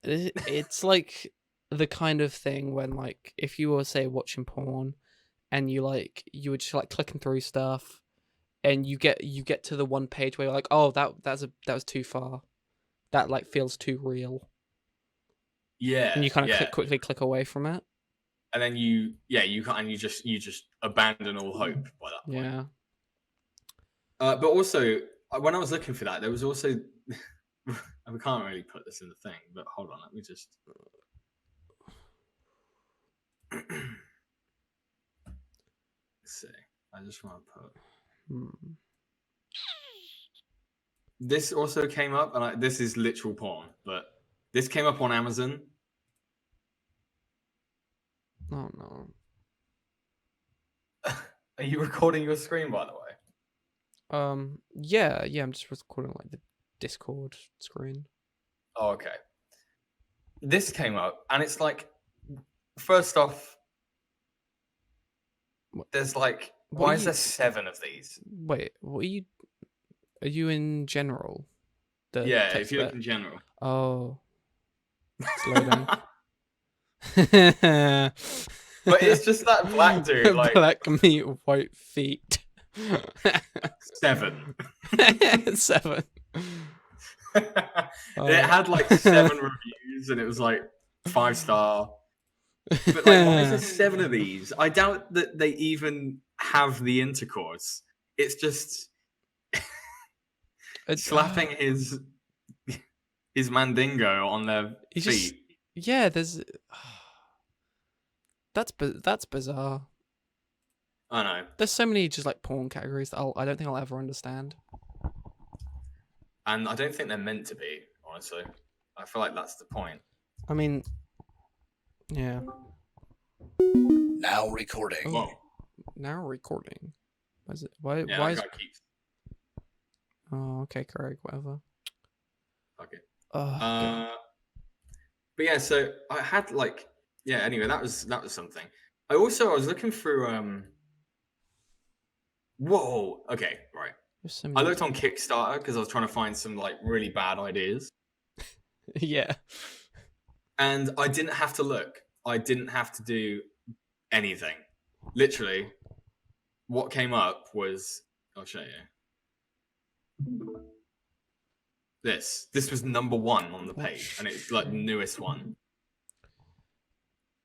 it's like the kind of thing when like if you were say watching porn and you were just like clicking through stuff and you get to the one page where you're like, oh, that was too far. That like feels too real. Yeah. And you kind of quickly click away from it. And then you just abandon all hope by that point. Yeah. But also, when I was looking for that, there was also we can't really put this in the thing, but hold on, let me just. Let's see. I just want to put. This also came up, and this is literal porn, but this came up on Amazon. Oh no. Are you recording your screen, by the way? Yeah, I'm just recording like the Discord screen. Oh, okay. This came up, and it's like, first off, there's like, why is there 7 of these? Wait, what are you in general? Yeah, if you look in general. Oh. It's loading. But it's just that black dude, like black meat, white feet. 7. 7. It had like 7 reviews, and it was like 5-star. But like, why is there 7 of these? I doubt that they even have the intercourse. It's just slapping his mandingo on their feet. Yeah, there's that's bizarre. I know. There's so many just like porn categories that I don't think I'll ever understand. And I don't think they're meant to be, honestly. I feel like that's the point. I mean, yeah. Now recording. Whoa. Now recording. Why is it? Why? Yeah, Why that is? guy keeps. Oh, okay, Craig. Whatever. Okay. Okay. But yeah, so I had like, yeah. Anyway, that was something. I was looking through. Whoa. Okay. Right. So I looked on Kickstarter because I was trying to find some like really bad ideas. Yeah. And I didn't have to look. I didn't have to do anything. Literally, what came up was, I'll show you. This was number 1 on the page, and it's like the newest one.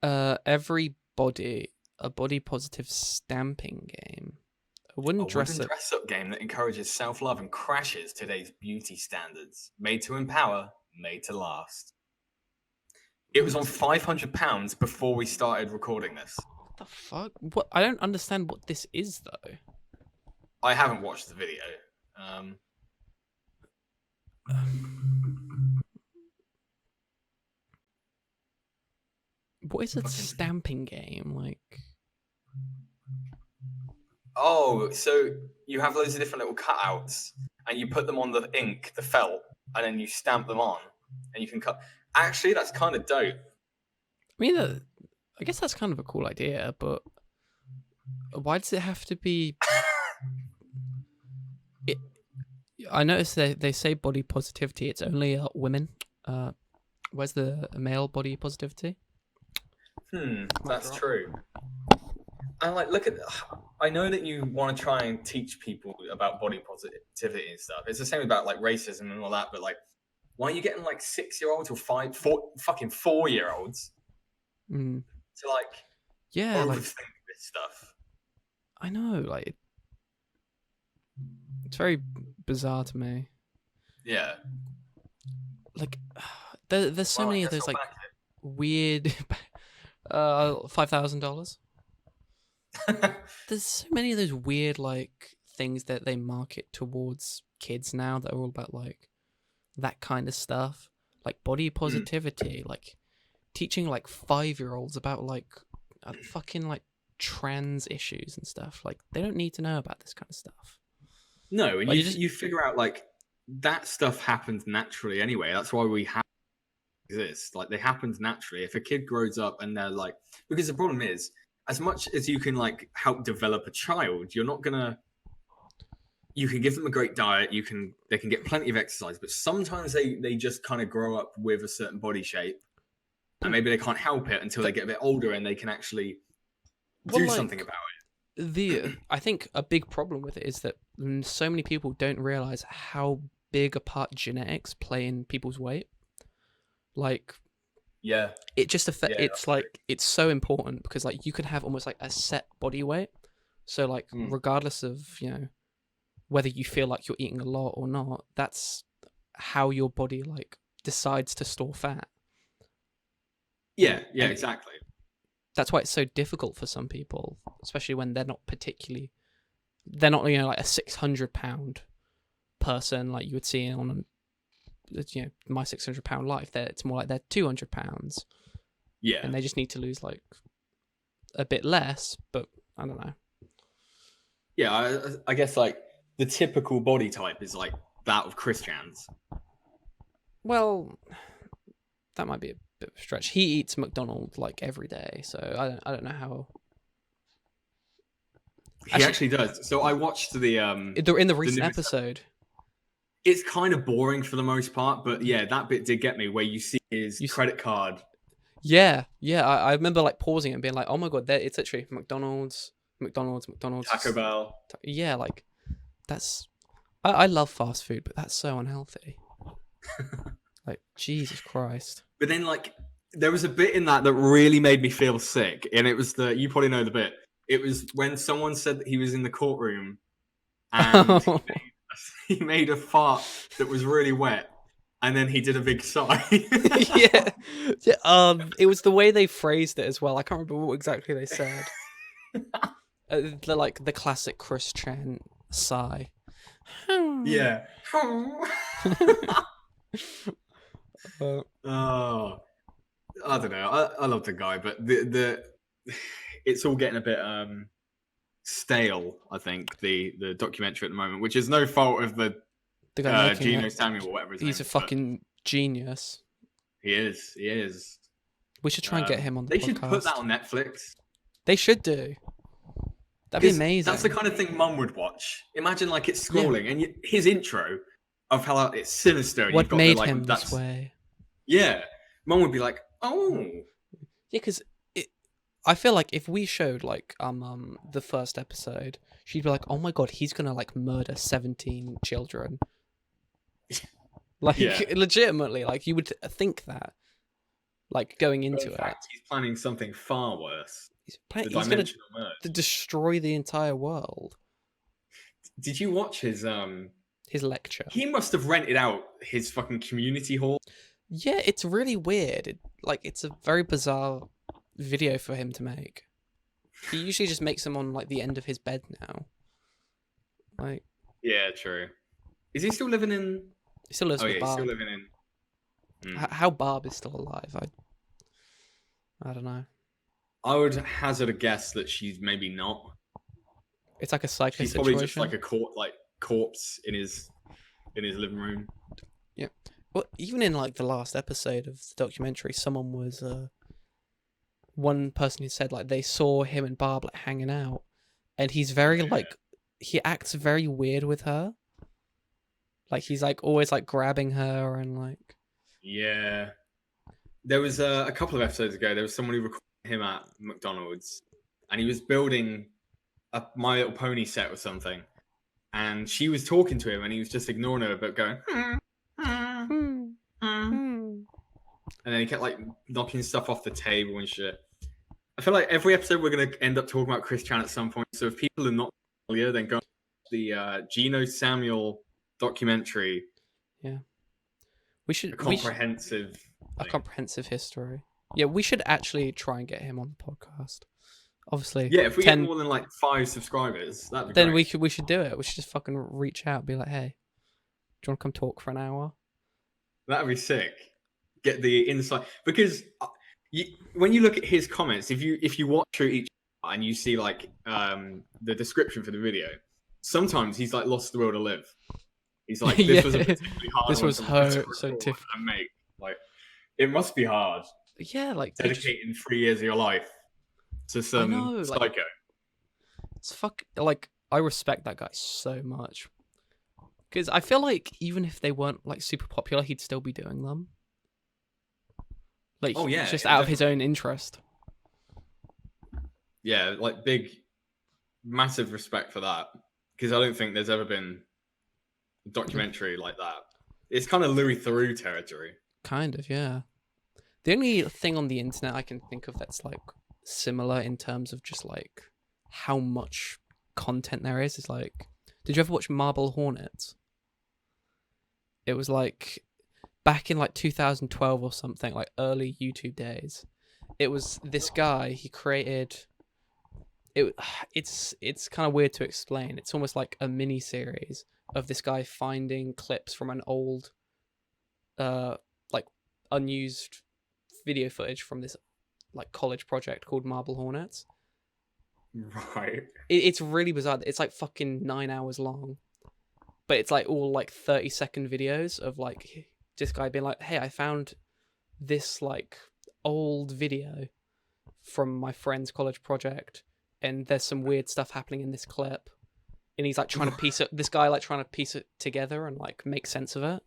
Everybody, a body positive stamping game. A wooden dress-up game that encourages self-love and crashes today's beauty standards. Made to empower, made to last. It was on £500 before we started recording this. What the fuck? What? I don't understand what this is though. I haven't watched the video. What is a stamping game like? Oh, so you have loads of different little cutouts, and you put them on the ink, the felt, and then you stamp them on, and you can cut. Actually, that's kind of dope. I mean, I guess that's kind of a cool idea, but why does it have to be? I noticed they say body positivity. It's only women. Where's the male body positivity? That's true. And like, look at. I know that you want to try and teach people about body positivity and stuff. It's the same about like racism and all that. But like, why are you getting like 6-year-olds or 4-year-olds to like overthink this stuff? I know, like it's very bizarre to me. Yeah. Like, there's so many of those like weird $5,000. There's so many of those weird like things that they market towards kids now that are all about like that kind of stuff, like body positivity, like teaching like 5-year-olds about like fucking like trans issues and stuff. Like they don't need to know about this kind of stuff. No, and like, you figure out like that stuff happens naturally anyway. That's why we have exist. Like they happens naturally. If a kid grows up and they're like, because the problem is, as much as you can like help develop a child, you're not gonna. You can give them a great diet. They can get plenty of exercise, but sometimes they just kind of grow up with a certain body shape, and maybe they can't help it until they get a bit older and they can actually do something about it. I think a big problem with it is that so many people don't realize how big a part genetics play in people's weight. Like, yeah, it just affects. It's like it's so important because like you can have almost like a set body weight. So like regardless of whether you feel like you're eating a lot or not, that's how your body like decides to store fat. Yeah, exactly. That's why it's so difficult for some people, especially when they're not like a 600-pound person like you would see on my 600-pound life. It's more like they're 200 pounds. Yeah. And they just need to lose like a bit less, but I don't know. Yeah, I guess like the typical body type is like that of Christian's. Well, that might be a bit of a stretch. He eats McDonald's like every day, so I don't know how. He actually does. So I watched the in the recent episode. It's kind of boring for the most part, but yeah, that bit did get me where you see his credit card. Yeah. I remember like pausing it and being like, "Oh my god, it's literally McDonald's, McDonald's. Taco Bell. Yeah, like that's. I love fast food, but that's so unhealthy. Like Jesus Christ. But then, like, there was a bit in that really made me feel sick, and it was you probably know the bit. It was when someone said that he was in the courtroom, and he made a fart that was really wet, and then he did a big sigh. Yeah. It was the way they phrased it as well. I can't remember what exactly they said. The classic Chris Chan sigh. Yeah. Uh, I don't know. I love the guy, but the it's all getting a bit stale. I think the documentary at the moment, which is no fault of the guy making Gino it. Samuel or whatever his name He's a is, but fucking genius. he is. He is. We should try and get him on the They podcast. should put that on Netflix. They should do. That'd be amazing. That's the kind of thing Mum would watch. Imagine like it's scrolling and his intro of how it's sinister. And What you've got made the, like, him this way? Yeah, Mum would be like, "Oh, Yeah," because I feel like if we showed like the first episode, she'd be like, "Oh my god, he's gonna like murder 17 children." Like legitimately, like you would think that, like going into it. He's planning something far worse. He's gonna destroy the entire world. Did you watch his lecture? He must have rented out his fucking community hall. Yeah, it's really weird. It's a very bizarre video for him to make. He usually just makes them on like the end of his bed now. Like, yeah, true. Is he still living in? He still lives with Barb. He's still living in. How Barb is still alive, I don't know. I would hazard a guess that she's maybe not. It's like a psycho She's situation. Probably just like a corpse in his living room. Yeah. Well, even in like the last episode of the documentary, someone was one person who said like they saw him and Barb like hanging out, and he's very like he acts very weird with her. Like he's like always like grabbing her and like. Yeah. There was a couple of episodes ago. There was someone who recorded him at McDonald's, and he was building a My Little Pony set or something, and she was talking to him, and he was just ignoring her, but going. And then he kept like knocking stuff off the table and shit. I feel like every episode we're gonna end up talking about Chris Chan at some point. So if people are not familiar, then go to the Gino Samuel documentary. Yeah, we should a comprehensive history. Yeah, we should actually try and get him on the podcast. Obviously, yeah. If we get more than like 5 subscribers, that'd be then great. we should do it. We should just fucking reach out, and be like, hey, do you want to come talk for an hour? That'd be sick. Get the insight, because when you look at his comments, if you watch through each and you see like the description for the video, sometimes he's like lost the will to live. He's like, this was a particularly hard this one was so difficult to make. Like, it must be hard. Yeah, like dedicating 3 years of your life to some psycho. Like, it's like I respect that guy so much, because I feel like even if they weren't like super popular, he'd still be doing them. Like, just out of his own interest. Yeah, like massive respect for that, because I don't think there's ever been a documentary like that. It's kind of Louis Theroux territory. Kind of, yeah. The only thing on the internet I can think of that's like similar in terms of just like how much content there is like, did you ever watch Marble Hornets? It was like back in like 2012 or something, like early YouTube days. It was this guy, he created it. It's kind of weird to explain. It's almost like a mini series of this guy finding clips from an old like unused video footage from this like college project called Marble Hornets. Right. It's really bizarre. It's like fucking 9 hours long, but it's like all like 30-second videos of like this guy being like, hey, I found this like old video from my friend's college project, and there's some weird stuff happening in this clip, and he's like trying to piece it together and like make sense of it.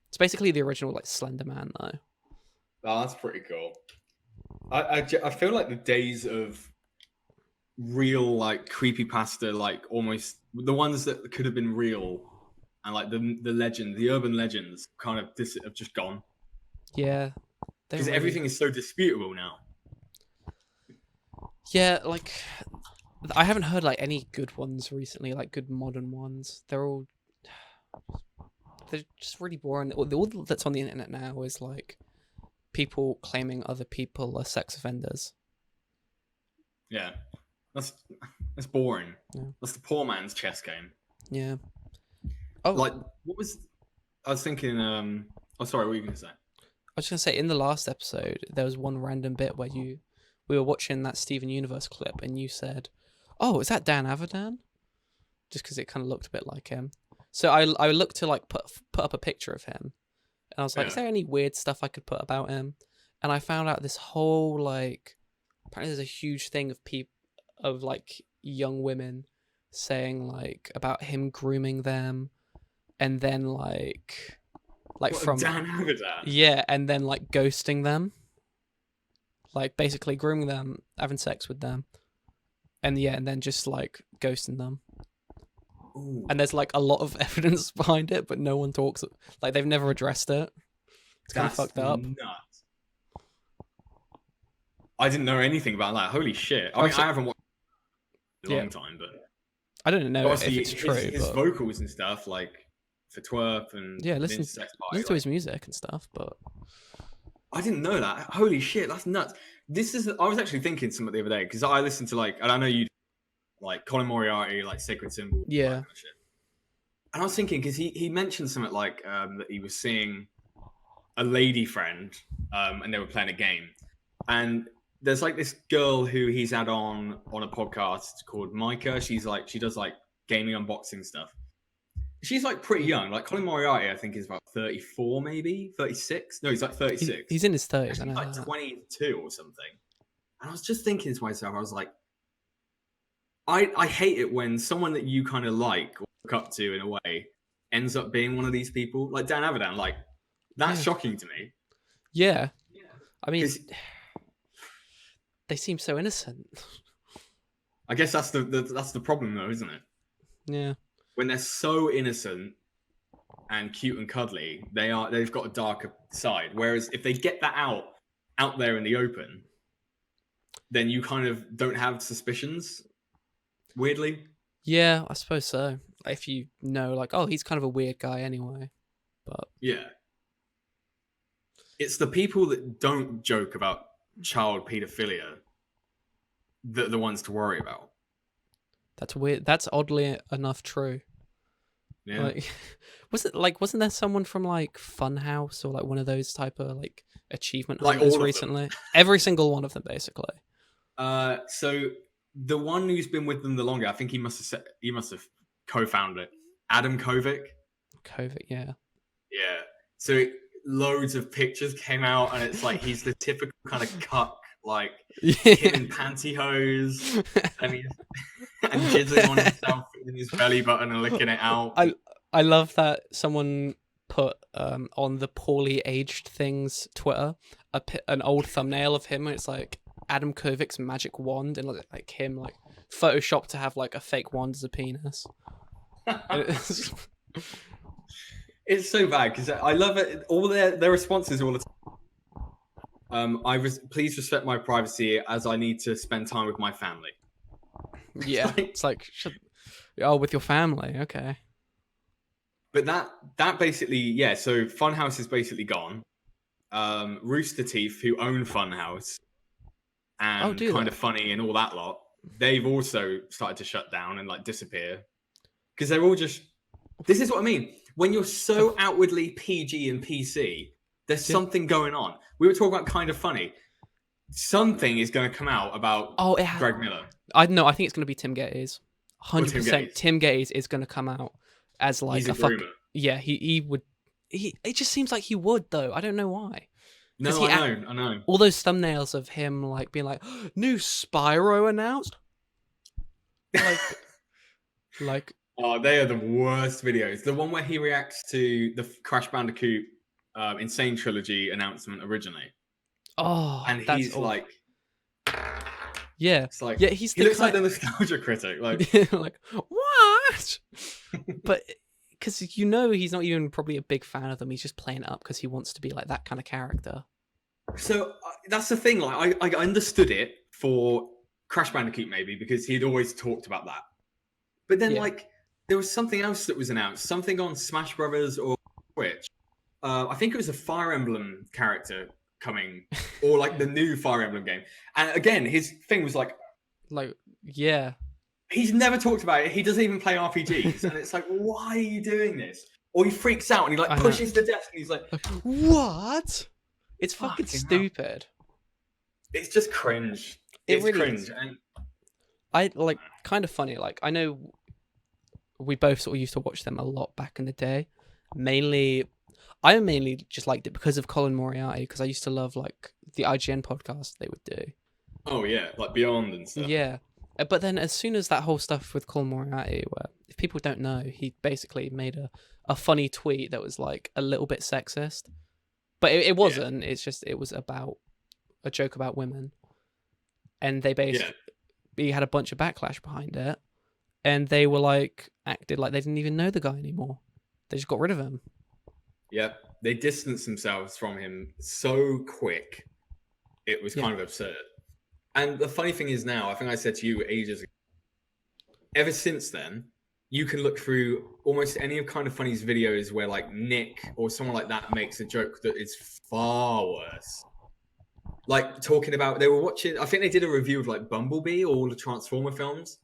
It's basically the original like Slender Man though. Oh, that's pretty cool. I feel like the days of real like creepypasta, like almost the ones that could have been real, and like the legend, the urban legends, kind of have just gone Yeah, because everything is so disputable now. Yeah, like I haven't heard like any good ones recently, like good modern ones. They're just really boring. All that's on the internet now is like people claiming other people are sex offenders. Yeah, that's boring. Yeah. That's the poor man's chess game. Yeah. Oh, Like, what was I was thinking? Oh, sorry, what were you gonna say? I was gonna say in the last episode there was one random bit where we were watching that Steven Universe clip and you said, "Oh, is that Dan Avidan?" Just because it kind of looked a bit like him. So I looked to like put up a picture of him, and I was like, "Is there any weird stuff I could put about him?" And I found out this whole like apparently there's a huge thing of like young women saying like about him grooming them, and then like What, from Dan Avidan? yeah, and then like ghosting them, like basically grooming them, having sex with them, and then just like ghosting them. Ooh, And there's like a lot of evidence behind it, but no one talks. Like they've never addressed it. It's kind of fucked up. Nuts. I didn't know anything about that. Holy shit! I mean, I haven't watched it in a long time, but I don't know if it's true. His but vocals and stuff, like for twerp and listen to his music and stuff. But I didn't know that. Holy shit, that's nuts. I was actually thinking something the other day because I listened to and I know you like Colin Moriarty, like Sacred Symbol, yeah. Kind of shit. And I was thinking because he mentioned something like that he was seeing a lady friend, and they were playing a game, and there's like this girl who he's had on a podcast called Micah. She does like gaming unboxing stuff. She's like pretty young. Like Colin Moriarty, I think is about 34, maybe 36. No, he's like 36. He's in his 30s. He's like 22 or something. And I was just thinking to myself, I was like, I hate it when someone that you kind of like or look up to in a way ends up being one of these people. Like Dan Avidan, like that's shocking to me. Yeah. I mean, they seem so innocent. I guess that's the problem though, isn't it? Yeah. When they're so innocent and cute and cuddly, they've got a darker side. Whereas if they get that out there in the open, then you kind of don't have suspicions. Weirdly. Yeah, I suppose so. If you know, like, oh, he's kind of a weird guy anyway. But yeah, it's the people that don't joke about child pedophilia that are the ones to worry about. That's weird. That's oddly enough true. Yeah. Like, wasn't there someone from like Funhouse or like one of those type of like achievement like hunters all recently? Every single one of them, basically. So the one who's been with them the longer, I think he must have co-founded it. Adam Kovic. Yeah. Yeah. So loads of pictures came out, and it's like he's the typical kind of cuck, like him in pantyhose, and jizzing on himself in his belly button and licking it out. I love that someone put on the poorly aged things Twitter an old thumbnail of him, and it's like Adam Kovic's magic wand, and like him like photoshopped to have like a fake wand as a penis. It's so bad because I love it. All their responses all the time. Please respect my privacy as I need to spend time with my family. Yeah, it's like with your family, okay. But that basically, yeah. So Funhouse is basically gone. Rooster Teeth, who own Funhouse, and Kind of Funny and all that lot, they've also started to shut down and like disappear because they're all just. This is what I mean. When you're so outwardly PG and PC, there's something going on. We were talking about Kind of Funny. Something is going to come out about Greg Miller. I know. I think it's going to be Tim Gettys. 100%. Tim Gettys is going to come out as like he's a groomer. Yeah, he would. It just seems like he would though. I don't know why. No, I know. All those thumbnails of him like being like, new Spyro announced. Like. Oh, they are the worst videos. The one where he reacts to the Crash Bandicoot Insane Trilogy announcement originally. Oh, and he's like, Yeah, It's like yeah. He's he the looks like kind the nostalgia critic. Like, like what? But because he's not even probably a big fan of them. He's just playing it up because he wants to be like that kind of character. so that's the thing. Like, I understood it for Crash Bandicoot maybe because he'd always talked about that. But then Yeah. like there was something else that was announced, something on Smash Brothers or Switch. I think it was a Fire Emblem character coming, or like the new Fire Emblem game. And again, his thing was like, Like, yeah, he's never talked about it. He doesn't even play RPGs, and it's like, why are you doing this? Or he freaks out and he like I know. pushes the desk, and he's like, what? It's fucking Fucking hell. stupid. it's just cringe. It It's really cringe. is. And I like kind of funny. Like, I know we both sort of used to watch them a lot back in the day. I mainly just liked it because of Colin Moriarty, because I used to love like the IGN podcast they would do. oh yeah, like Beyond and stuff. Yeah. But then as soon as that whole stuff with Colin Moriarty, where if people don't know, he basically made a funny tweet that was like a little bit sexist. But it wasn't. It's just, it was about a joke about women. And they basically, he had a bunch of backlash behind it. And they were like, acted like they didn't even know the guy anymore. They just got rid of him. Yep. They distanced themselves from him so quick. It was kind of absurd. And the funny thing is now, I think I said to you ages ago, ever since then, you can look through almost any of Kind of Funny's videos where like Nick or someone like that makes a joke that is far worse. Like talking about, they were watching, I think they did a review of like Bumblebee, all the Transformer films.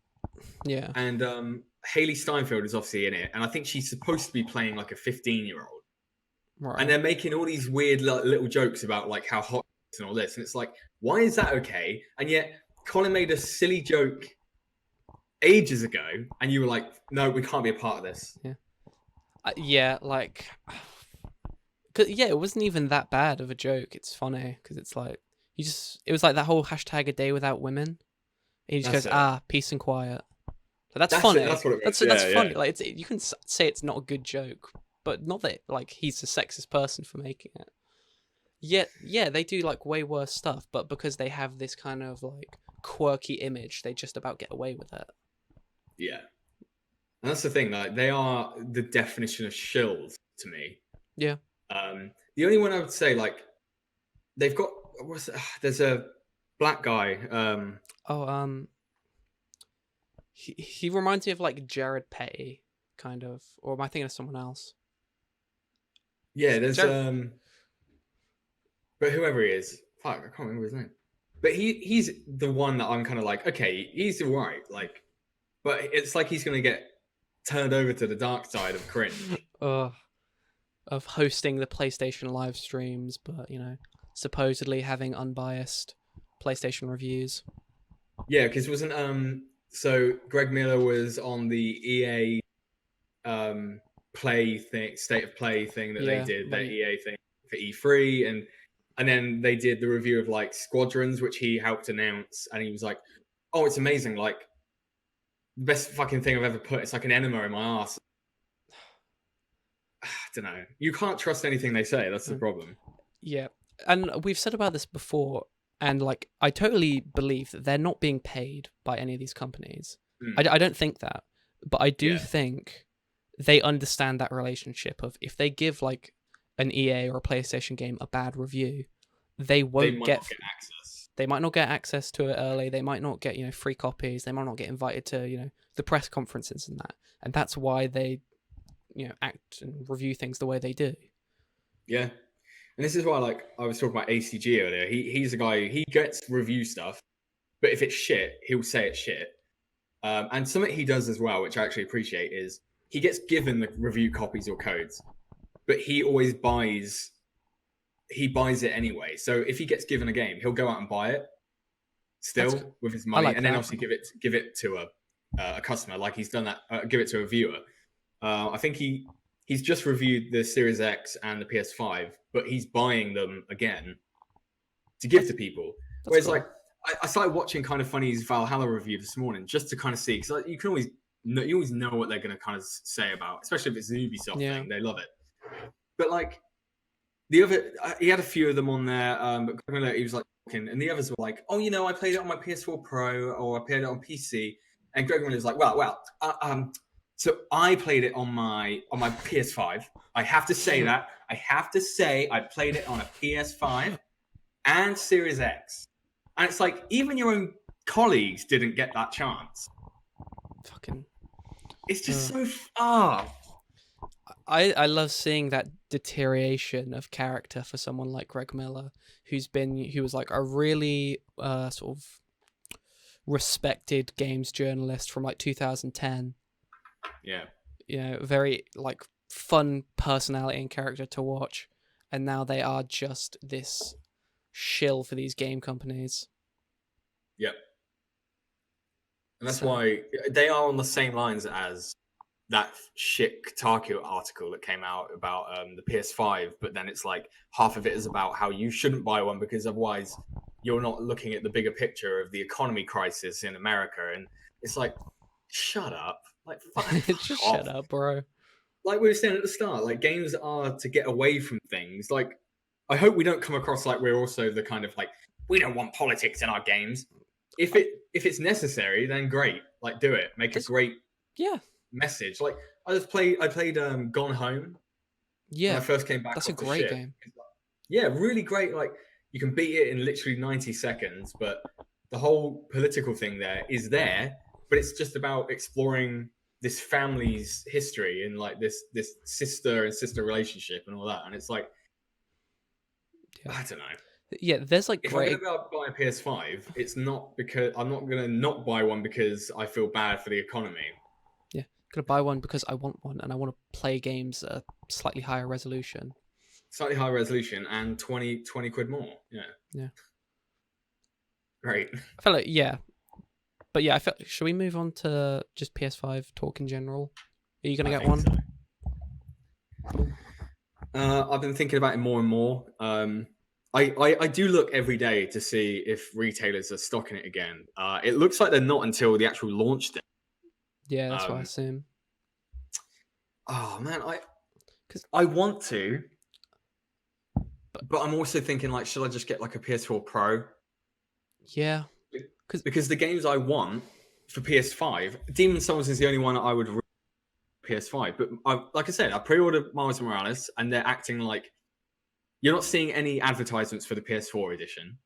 Yeah. And Haley Steinfeld is obviously in it. And I think she's supposed to be playing like a 15-year-old. Right. And they're making all these weird little jokes about like how hot and all this. And it's like, why is that okay? And yet Colin made a silly joke ages ago. And you were like, no, we can't be a part of this. Yeah, like... Cause, yeah, it wasn't even that bad of a joke. It's funny because it's like it was like that whole hashtag a day without women. And he just That's goes, it. peace and quiet. But that's That's funny. it, that's what it was. That's Yeah, funny. yeah. Like you can say it's not a good joke, but not that like he's a sexist person for making it. Yet, yeah, they do like way worse stuff, but because they have this kind of like quirky image, they just about get away with it. Yeah. And that's the thing. Like they are the definition of shills to me. Yeah. The only one I would say, like, they've got there's a black guy. He reminds me of like Jared Petty, kind of, or am I thinking of someone else? Yeah, there's Jared... but whoever he is, fuck, I can't remember his name. But he's the one that I'm kind of like, okay, he's alright, like, but it's like he's gonna get turned over to the dark side of cringe. Of hosting the PlayStation live streams, but supposedly having unbiased PlayStation reviews. Yeah, because wasn't so Greg Miller was on the EA play thing, state of play thing that they did, that EA thing for E3, and then they did the review of like Squadrons, which he helped announce, and he was like, "Oh, it's amazing! Like the best fucking thing I've ever put. It's like an enema in my ass." I don't know. You can't trust anything they say. That's the problem. Yeah, and we've said about this before, and like I totally believe that they're not being paid by any of these companies. I don't think that, but I do think they understand that relationship of if they give like an EA or a PlayStation game a bad review, they won't get access. They might not get access to it early. They might not get free copies. They might not get invited to the press conferences and that. And that's why they act and review things the way they do. Yeah. And this is why, like, I was talking about ACG earlier. He's a guy, he gets review stuff, but if it's shit, he'll say it's shit. And something he does as well, which I actually appreciate, is he gets given the review copies or codes, but he always buys it anyway. So if he gets given a game, he'll go out and buy it still with his money, and then obviously give it to a customer, like he's done that, give it to a viewer. I think he's just reviewed the Series X and the PS5, but he's buying them again to give to people. Whereas, cool. Like, I started watching Kind of Funny's Valhalla review this morning just to kind of see, because you always know what they're going to kind of say about, especially if it's an Ubisoft thing. They love it. But like, the other, he had a few of them on there, but Greg Miller, he was like talking, and the others were like, "Oh, I played it on my PS4 Pro, or I played it on PC." And Greg Miller was like, so I played it on my PS5. I have to say that. I have to say I played it on a PS5 and Series X. And it's like, even your own colleagues didn't get that chance. Fucking. It's just so far. I love seeing that deterioration of character for someone like Greg Miller, who was like a really sort of respected games journalist from like 2010. Yeah. Very like fun personality and character to watch, and now they are just this shill for these game companies. Yep. And that's why they are on the same lines as that shit Kotaku article that came out about the PS5, but then it's like half of it is about how you shouldn't buy one because otherwise you're not looking at the bigger picture of the economy crisis in America. And it's like, shut up. Like, just shut up, bro. Like we were saying at the start, like games are to get away from things. Like, I hope we don't come across like we're also the kind of like, we don't want politics in our games. If it's necessary, then great. Like, do it. Make a great message. Like, I played Gone Home. Yeah, when I first came back. That's a great game. Yeah, really great. Like, you can beat it in literally 90 seconds, but the whole political thing there is there, but it's just about exploring this family's history and like this sister and sister relationship and all that. And it's like, I don't know. Yeah, there's like if I'm gonna buy a PS5, it's not because I'm not gonna not buy one because I feel bad for the economy. Yeah, gonna buy one because I want one and I want to play games at a slightly higher resolution. Slightly higher resolution and 20 quid more. Yeah. Great. I feel like but yeah, should we move on to just PS5 talk in general? Are you gonna get one? So. I've been thinking about it more and more. I do look every day to see if retailers are stocking it again. It looks like they're not until the actual launch day. Yeah, that's what I assume. Oh man, I want to, but I'm also thinking like, should I just get like a PS4 Pro? Yeah, because the games I want for PS5, Demon's Souls is the only one I would PS5. But like I said, I pre-ordered Miles Morales, and they're acting like you're not seeing any advertisements for the PS4 edition.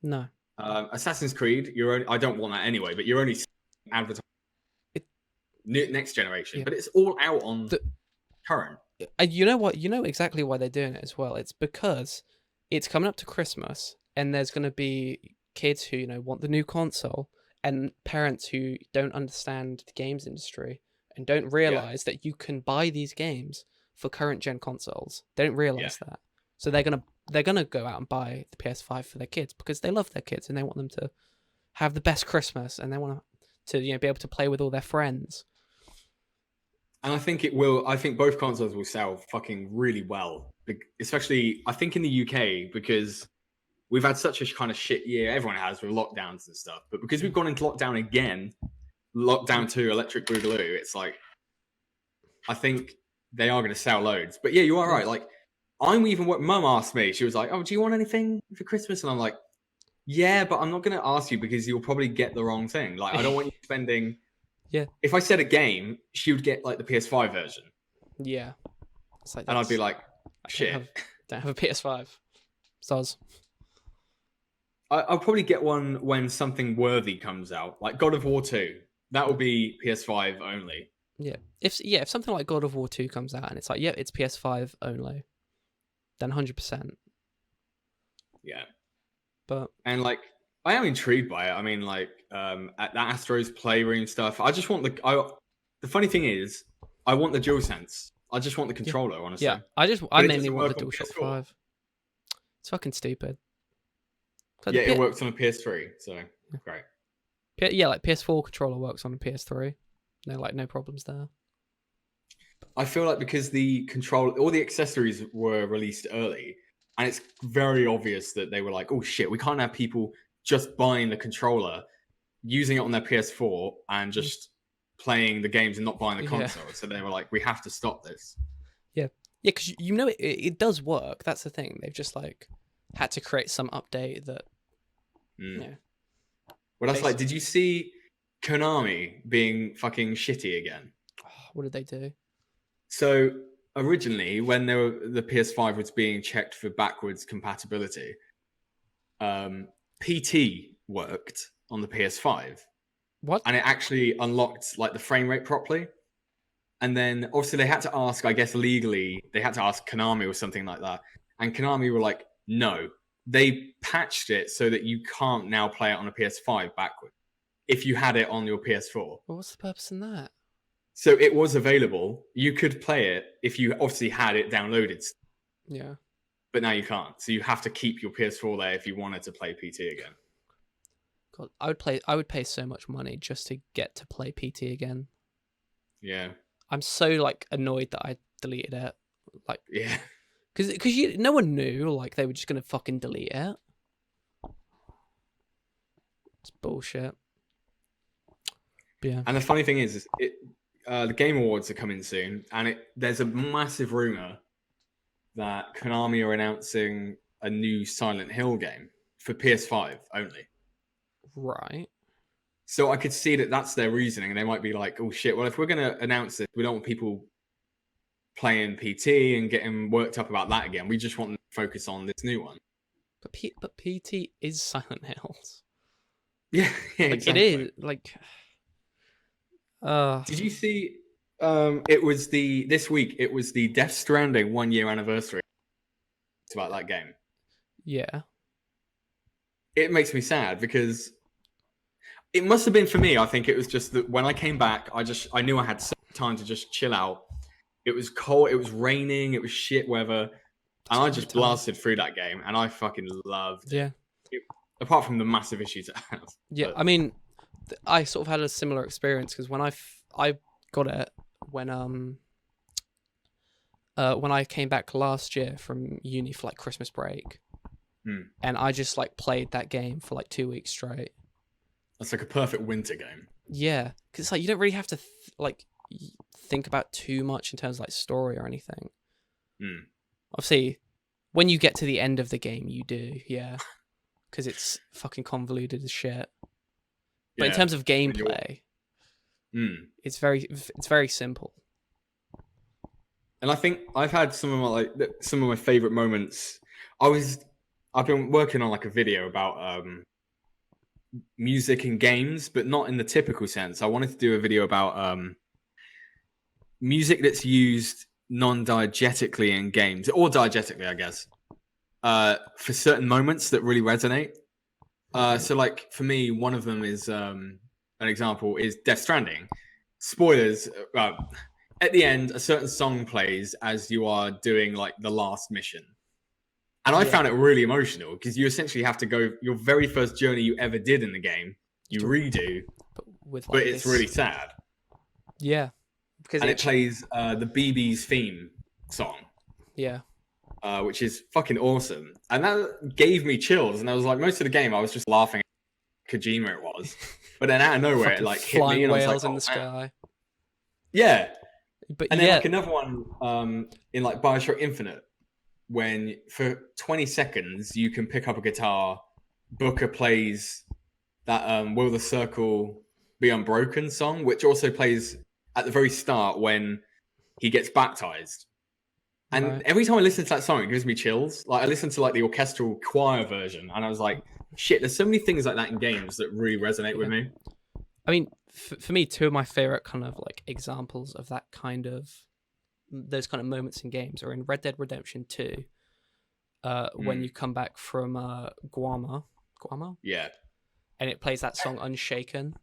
No. Assassin's Creed, I don't want that anyway, but you're only seeing advertising next generation. Yeah. But it's all out on current. You know what? You know exactly why they're doing it as well. It's because it's coming up to Christmas, and there's going to be kids who want the new console, and parents who don't understand the games industry and don't realize that you can buy these games for current gen consoles. They don't realize that. So they're gonna go out and buy the PS5 for their kids because they love their kids and they want them to have the best Christmas and they want to be able to play with all their friends. And I think it will. I think both consoles will sell fucking really well, especially I think in the UK because we've had such a kind of shit year. Everyone has with lockdowns and stuff, but because we've gone into lockdown again, lockdown 2, Electric Boogaloo, it's like I think they are going to sell loads. But yeah, you are right. Like. Mum asked me, she was like, "Oh, do you want anything for Christmas?" And I'm like, "Yeah, but I'm not going to ask you because you'll probably get the wrong thing. Like, I don't want you spending." Yeah. If I said a game, she would get like the PS5 version. Yeah. Like, and I'd be like, "Shit, don't have a PS5." Soz. I'll probably get one when something worthy comes out, like God of War 2. That will be PS5 only. Yeah. If something like God of War 2 comes out and it's like, it's PS5 only. Then 100%. Yeah. And like I am intrigued by it. I mean, like at the Astro's Playroom stuff. I just want the funny thing is, I want the DualSense. I just want the controller, honestly. Yeah. I mainly want the DualShock 5. It's fucking stupid. It works on a PS3, so great. Yeah, like PS4 controller works on a PS3. No problems there. I feel like because all the accessories were released early, and it's very obvious that they were like, oh shit, we can't have people just buying the controller, using it on their PS4, and just playing the games and not buying the console. So they were like, we have to stop this. Yeah. Yeah, because you know it does work. That's the thing. They've just like had to create some update that you know. Well, that's like, Basically- did you see Konami being fucking shitty again? What did they do? So originally, when the PS5 was being checked for backwards compatibility, PT worked on the PS5, What? and it actually unlocked like the frame rate properly. And then obviously they had to ask, I guess legally, they had to ask Konami or something like that. And Konami were like, no. They patched it so that you can't now play it on a PS5 backwards if you had it on your PS4. Well, what's the purpose in that? So it was available. You could play it if you obviously had it downloaded, Yeah. but now you can't. So you have to keep your PS4 there if you wanted to play PT again. God, I would pay so much money just to get to play PT again. Yeah. I'm so like annoyed that I deleted it. Like, Yeah. because no one knew like they were just gonna fucking delete it. It's bullshit. But yeah. And the funny thing is the Game Awards are coming soon, and there's a massive rumor that Konami are announcing a new Silent Hill game for PS5 only. Right. So I could see that that's their reasoning, and they might be like, "Oh shit! Well, if we're going to announce this, we don't want people playing PT and getting worked up about that again. We just want them to focus on this new one." But PT is Silent Hills. Yeah, Like exactly. it is like. Did you see? It was this week. It was the Death Stranding 1 year anniversary. It's about that game. Yeah. It makes me sad because it must have been for me. I think it was just that when I came back, I knew I had some time to just chill out. It was cold. It was raining. It was shit weather, and I just blasted through that game, and I fucking loved it. Yeah. Apart from the massive issues it has. Yeah. But, I mean, I sort of had a similar experience because when I got it when I came back last year from uni for like Christmas break, and I just like played that game for like 2 weeks straight. that's like a perfect winter game. Yeah, because it's like you don't really have to think about too much in terms of like story or anything. Obviously, when you get to the end of the game, you do, yeah, because it's fucking convoluted as shit. But in terms of gameplay, it's very simple. And I think I've had some of my favorite moments. I've been working on like a video about music and games, but not in the typical sense. I wanted to do a video about music that's used non-diegetically in games, or diegetically, I guess, for certain moments that really resonate. So like for me, one of them is an example is Death Stranding. Spoilers. At the end, a certain song plays as you are doing like the last mission. And I found it really emotional because you essentially have to go your very first journey you ever did in the game, you redo, but it's really sad. Yeah. Because it plays the BB's theme song. Yeah. Which is fucking awesome. And that gave me chills. And I was like, most of the game, I was just laughing at Kojima it was. But then out of nowhere, it like hit me and I was like, in the sky. Yeah. But and then like another one in like Bioshock Infinite, when for 20 seconds you can pick up a guitar, Booker plays that Will the Circle Be Unbroken song, which also plays at the very start when he gets baptized. And every time I listen to that song, it gives me chills. Like I listened to like the orchestral choir version, and I was like, "Shit!" There's so many things like that in games that really resonate with me. I mean, for me, two of my favorite kind of like examples of that kind of those kind of moments in games are in Red Dead Redemption 2, when you come back from Guarma, yeah, and it plays that song Unshaken.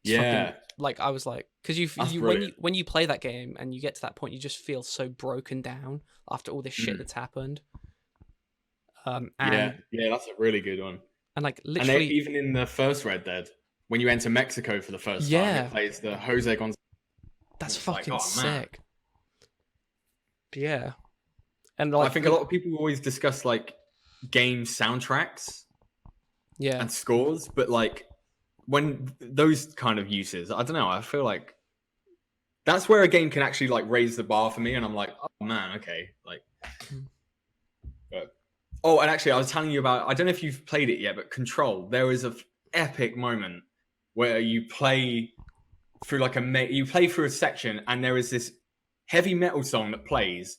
It's yeah. fucking, like I was like, because when you play that game and you get to that point, you just feel so broken down after all this shit that's happened. And, yeah, that's a really good one. And like literally, and even in the first Red Dead, when you enter Mexico for the first time, it plays the Jose Gonzalez. That's fucking sick. Yeah, and like, I think a lot of people always discuss like game soundtracks, and scores, but like when those kind of uses, I don't know. I feel like that's where a game can actually like raise the bar for me, and I'm like, man, okay, like. Mm. But, oh, and actually, I was telling you about. I don't know if you've played it yet, but Control. There was a epic moment where you play through like you play through a section, and there is this heavy metal song that plays,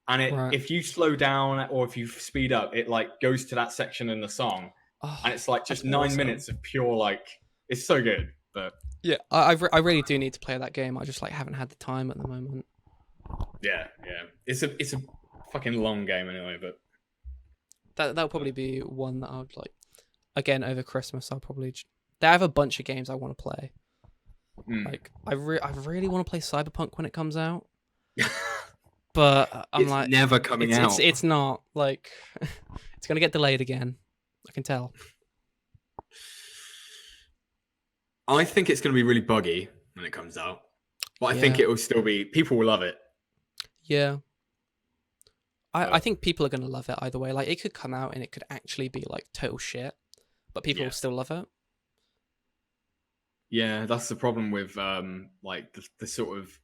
and Right. if you slow down or if you speed up, it like goes to that section in the song, Oh, and it's like just that's 9 awesome. minutes of pure like. It's so good, but Yeah, I really do need to play that game. I just like haven't had the time at the moment. yeah, it's a fucking long game anyway, but. That'll probably be one that I would like. Again, over Christmas, I'll probably. They have a bunch of games I want to play. Like I really want to play Cyberpunk when it comes out, but I'm it's like never coming out. It's not like it's gonna get delayed again. I can tell. I think it's going to be really buggy when it comes out, but I think Yeah. it will still be. People will love it. Yeah. I think people are gonna love it either way. Like it could come out and it could actually be like total shit, but people will still love it. Yeah, that's the problem with like the sort of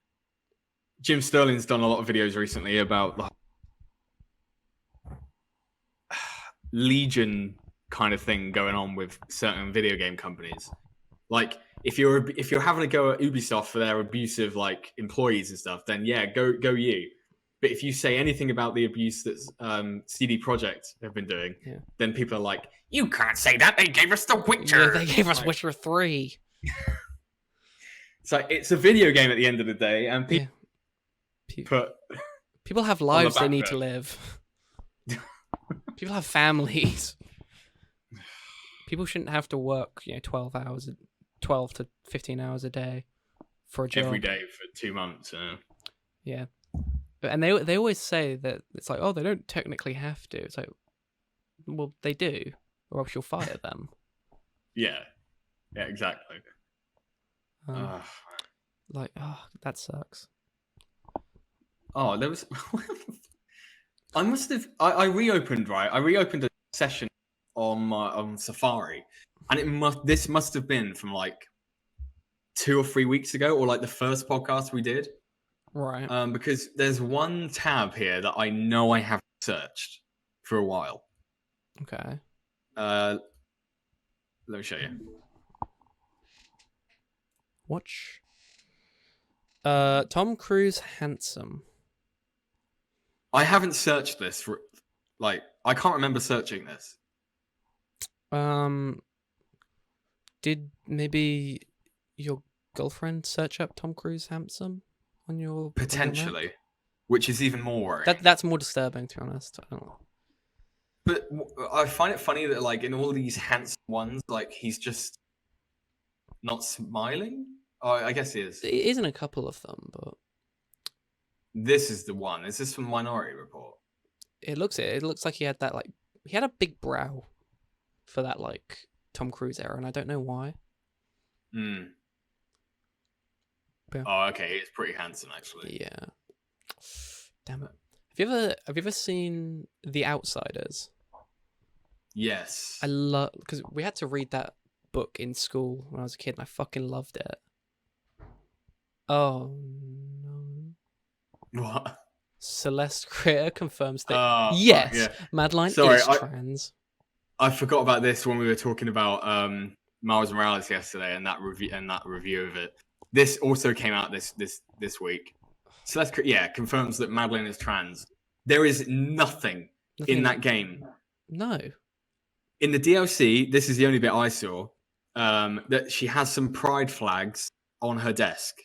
Jim Sterling's done a lot of videos recently about the Legion kind of thing going on with certain video game companies. Like if you're having a go at Ubisoft for their abusive like employees and stuff, then yeah, go you. But if you say anything about the abuse that CD Projekt have been doing, then people are like, "You can't say that. They gave us The Witcher. Yeah, they gave us Witcher 3." So it's a video game at the end of the day, and people people have lives they need to live. People have families. People shouldn't have to work, 12 to 15 hours a day for a job every day for 2 months. Yeah, and they always say that it's like, oh, they don't technically have to. It's like, well, they do, or else you'll fire them. Yeah, exactly. That sucks. Oh, there was. I reopened a session on Safari, and this must have been from like 2 or 3 weeks ago, or like the first podcast we did. Right. Because there's one tab here that I know I have searched for a while. Okay. Let me show you. Watch. Tom Cruise handsome. I haven't searched this for, like, I can't remember searching this. Did maybe your girlfriend search up Tom Cruise handsome on your potentially, which is even more worrying. That's more disturbing, to be honest. I don't know. But I find it funny that, like, in all these handsome ones, like, he's just not smiling. Oh, I guess he is. It isn't a couple of them, but this is the one. Is this from Minority Report? It looks like he had that, like, he had a big brow for that, like, Tom Cruise era, and I don't know why. Yeah. Oh, okay. He's pretty handsome, actually. Yeah. Damn it. Have you ever seen The Outsiders? Yes. I love, because we had to read that book in school when I was a kid, and I fucking loved it. Oh no! What? Celeste Critter confirms that yes, Madeline is trans. I forgot about this when we were talking about Miles Morales yesterday and that review of it. This also came out this week. Celeste Critter, confirms that Madeline is trans. There is nothing in that game. No. In the DLC, this is the only bit I saw. That she has some pride flags on her desk.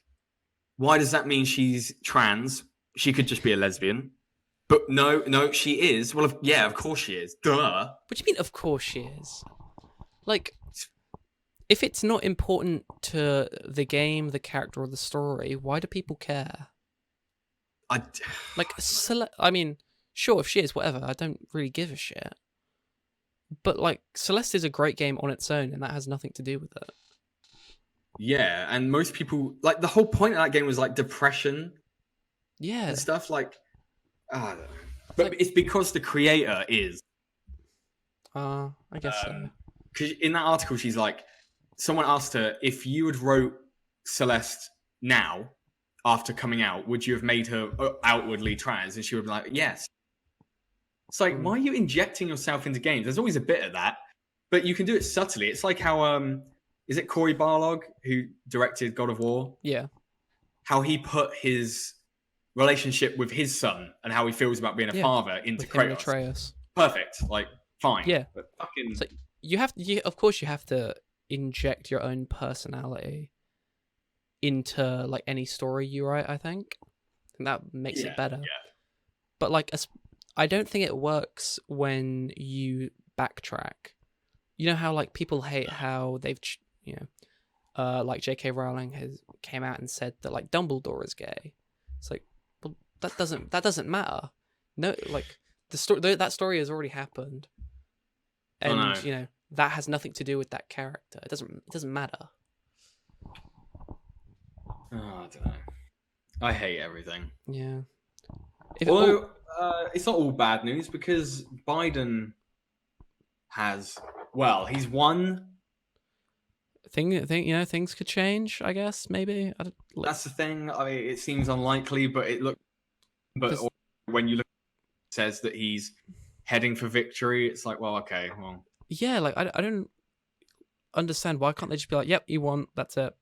Why does that mean she's trans? She could just be a lesbian. But no, she is. Well, of course she is. Duh. What do you mean, of course she is? Like, if it's not important to the game, the character, or the story, why do people care? I mean, sure, if she is, whatever. I don't really give a shit. But, like, Celeste is a great game on its own, and that has nothing to do with it. Yeah, and most people, like, the whole point of that game was, like, depression. Yeah. And stuff, like, I don't know. But it's because the creator is. I guess so. Because in that article, she's like, someone asked her, if you had wrote Celeste now, after coming out, would you have made her outwardly trans? And she would be like, yes. It's like, why are you injecting yourself into games? There's always a bit of that, but you can do it subtly. It's like how is it Cory Barlog who directed God of War? Yeah. How he put his relationship with his son and how he feels about being a father into with him and Kratos. Atreus. Perfect. Like, fine. Yeah. But fucking... So of course you have to inject your own personality into like any story you write, I think. And that makes it better. Yeah. But like, I don't think it works when you backtrack. You know how like people hate how they've, like J.K. Rowling came out and said that like Dumbledore is gay. It's like, well, that doesn't matter. No, like that story has already happened, and that has nothing to do with that character. It doesn't matter. Oh, I don't know. I hate everything. Yeah. Although it's not all bad news because Biden he's won. Things could change. I guess maybe. That's the thing. I mean, it seems unlikely, but when you look, it says that he's heading for victory. It's like, well, okay, well. Yeah, like I don't understand why can't they just be like, yep, you won. That's it.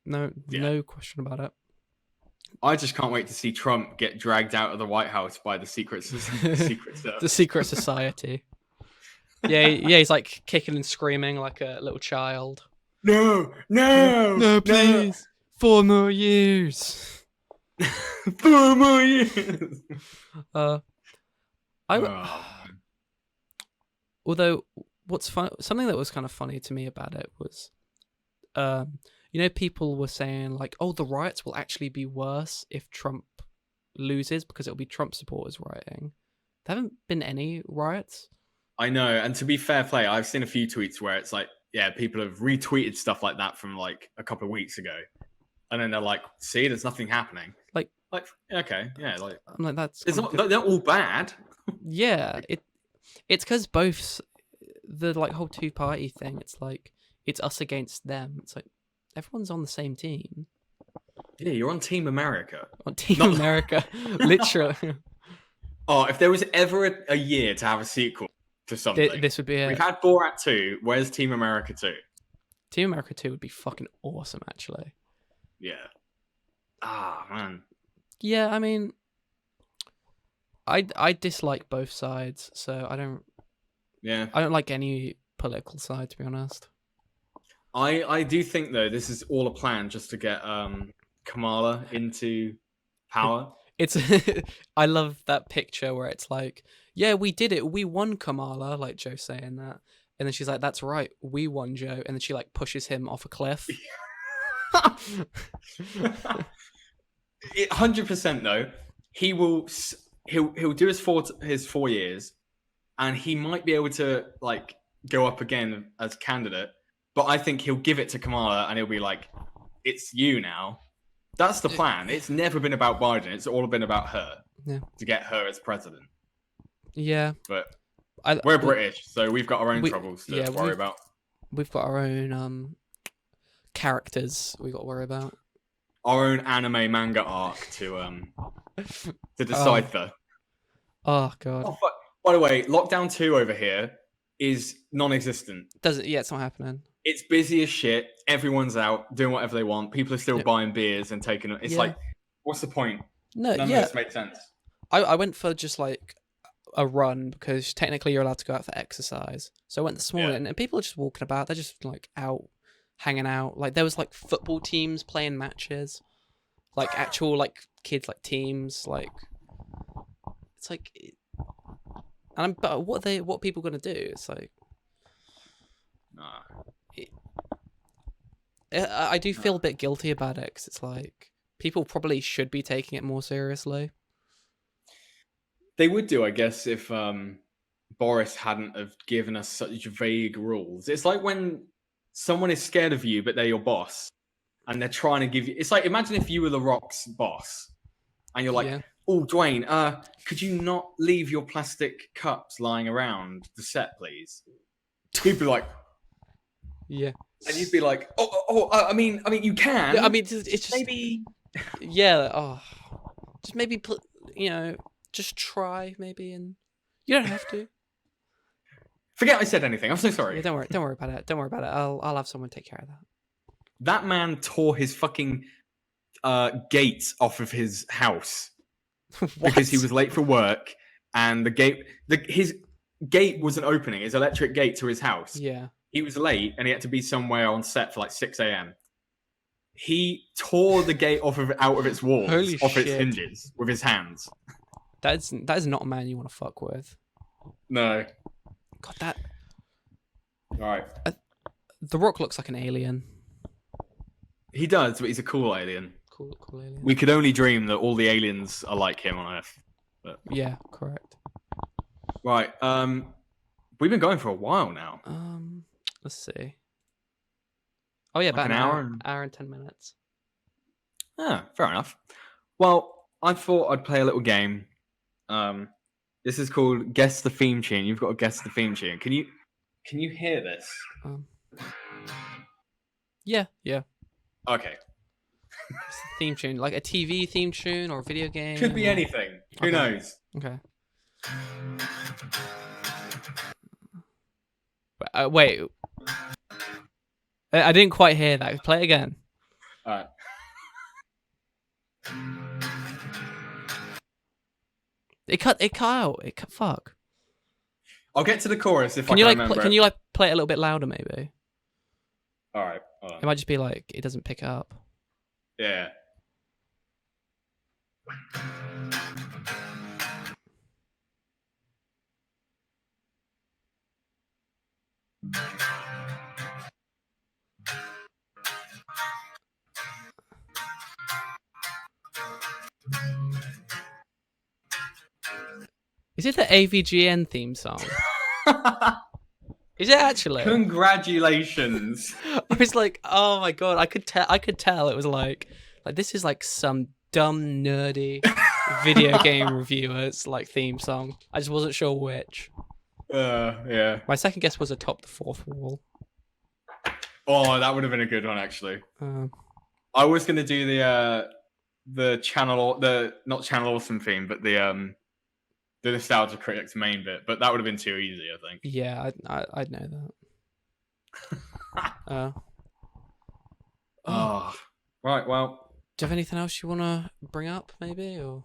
No question about it. I just can't wait to see Trump get dragged out of the White House by the Secret Service. The Secret Society. Yeah, he's like kicking and screaming like a little child. No, please. 4 more years. 4 more years. Although, what's fun? Something that was kind of funny to me about it was, people were saying like, "Oh, the riots will actually be worse if Trump loses because it'll be Trump supporters rioting." There haven't been any riots. I know, and to be fair play, I've seen a few tweets where it's like, yeah, people have retweeted stuff like that from like a couple of weeks ago, and then they're like, "See, there's nothing happening." Like, okay, yeah, like I'm like, they're all bad. Yeah, it's because both the like whole two-party thing. It's like it's us against them. It's like everyone's on the same team. Yeah, you're on Team America. On Team America, literally. Oh, if there was ever a year to have a sequel to something, this would be it. We've had Borat 2. Where's Team America 2? Team America 2 would be fucking awesome, actually. Yeah. Ah, man. Yeah, I mean, I dislike both sides, so I don't. Yeah. I don't like any political side, to be honest. I do think though this is all a plan just to get Kamala into power. It's I love that picture where it's like, yeah, we did it, we won, Kamala, like Joe saying that, and then she's like, that's right, we won, Joe, and then she like pushes him off a cliff. 100% though, he'll do his 4 years, and he might be able to like go up again as candidate. But I think he'll give it to Kamala, and he'll be like, "It's you now." That's the plan. It's never been about Biden. It's all been about her to get her as president. Yeah, but we're British, so we've got our own troubles to worry about. We've got our own characters we got to worry about. Our own anime manga arc to decipher. Oh god. Oh, by the way, Lockdown 2 over here is non-existent. It's not happening. It's busy as shit. Everyone's out doing whatever they want. People are still buying beers and taking it. It's like, what's the point? None of this makes sense. I went for just like a run because technically you're allowed to go out for exercise. So I went this morning and people are just walking about. They're just like out, hanging out. Like there was like football teams playing matches, like actual like kids like teams. Like it's like, but what are people gonna do? It's like, I do feel a bit guilty about it because it's like people probably should be taking it more seriously. They would do, I guess, if Boris hadn't have given us such vague rules. It's like when someone is scared of you, but they're your boss, and they're trying to give you. It's like imagine if you were The Rock's boss, and you're like, "Oh, Dwayne, could you not leave your plastic cups lying around the set, please?" He'd be like, "Yeah," and you'd be like, "I mean, you can." Yeah, I mean, it's just maybe Yeah. Oh, just maybe just try maybe, and you don't have to. Forget I said anything. I'm so sorry. Yeah, don't worry. Don't worry about it. Don't worry about it. I'll have someone take care of that. That man tore his fucking gate off of his house because he was late for work, and his gate wasn't opening. His electric gate to his house. Yeah. He was late, and he had to be somewhere on set for like 6 a.m. He tore the gate out of its walls, Holy off its shit. hinges with his hands. That is not a man you want to fuck with. No. God, that All right. The Rock looks like an alien. He does, but he's a cool alien. Cool alien. We could only dream that all the aliens are like him on Earth. But... Yeah, correct. Right. We've been going for a while now. Let's see. Oh yeah, about an hour and 10 minutes. Ah, fair enough. Well, I thought I'd play a little game. This is called Guess the Theme Tune. You've got to guess the theme tune. Can you hear this? Yeah. Okay. It's the theme tune, like a TV theme tune or a video game. Could be anything. Who knows? Okay. Wait. I didn't quite hear that. Play it again. All right. It cut out. Fuck. I'll get to the chorus if I Can can you remember. can you play it a little bit louder maybe? All right. Hold on. It might just be like it doesn't pick up. Yeah. Is it the AVGN theme song? Is it actually? Congratulations. I was like, oh my god, I could tell it was like this is like some dumb nerdy video game reviewer's like theme song. I just wasn't sure which. Yeah. My second guess was Atop the Fourth Wall. Oh, that would have been a good one actually. I was gonna do the channel, not Channel Awesome theme, but the Nostalgia Critics main bit, but that would have been too easy, I think. Yeah, I'd know that. Right. Well, do you have anything else you want to bring up, maybe? Or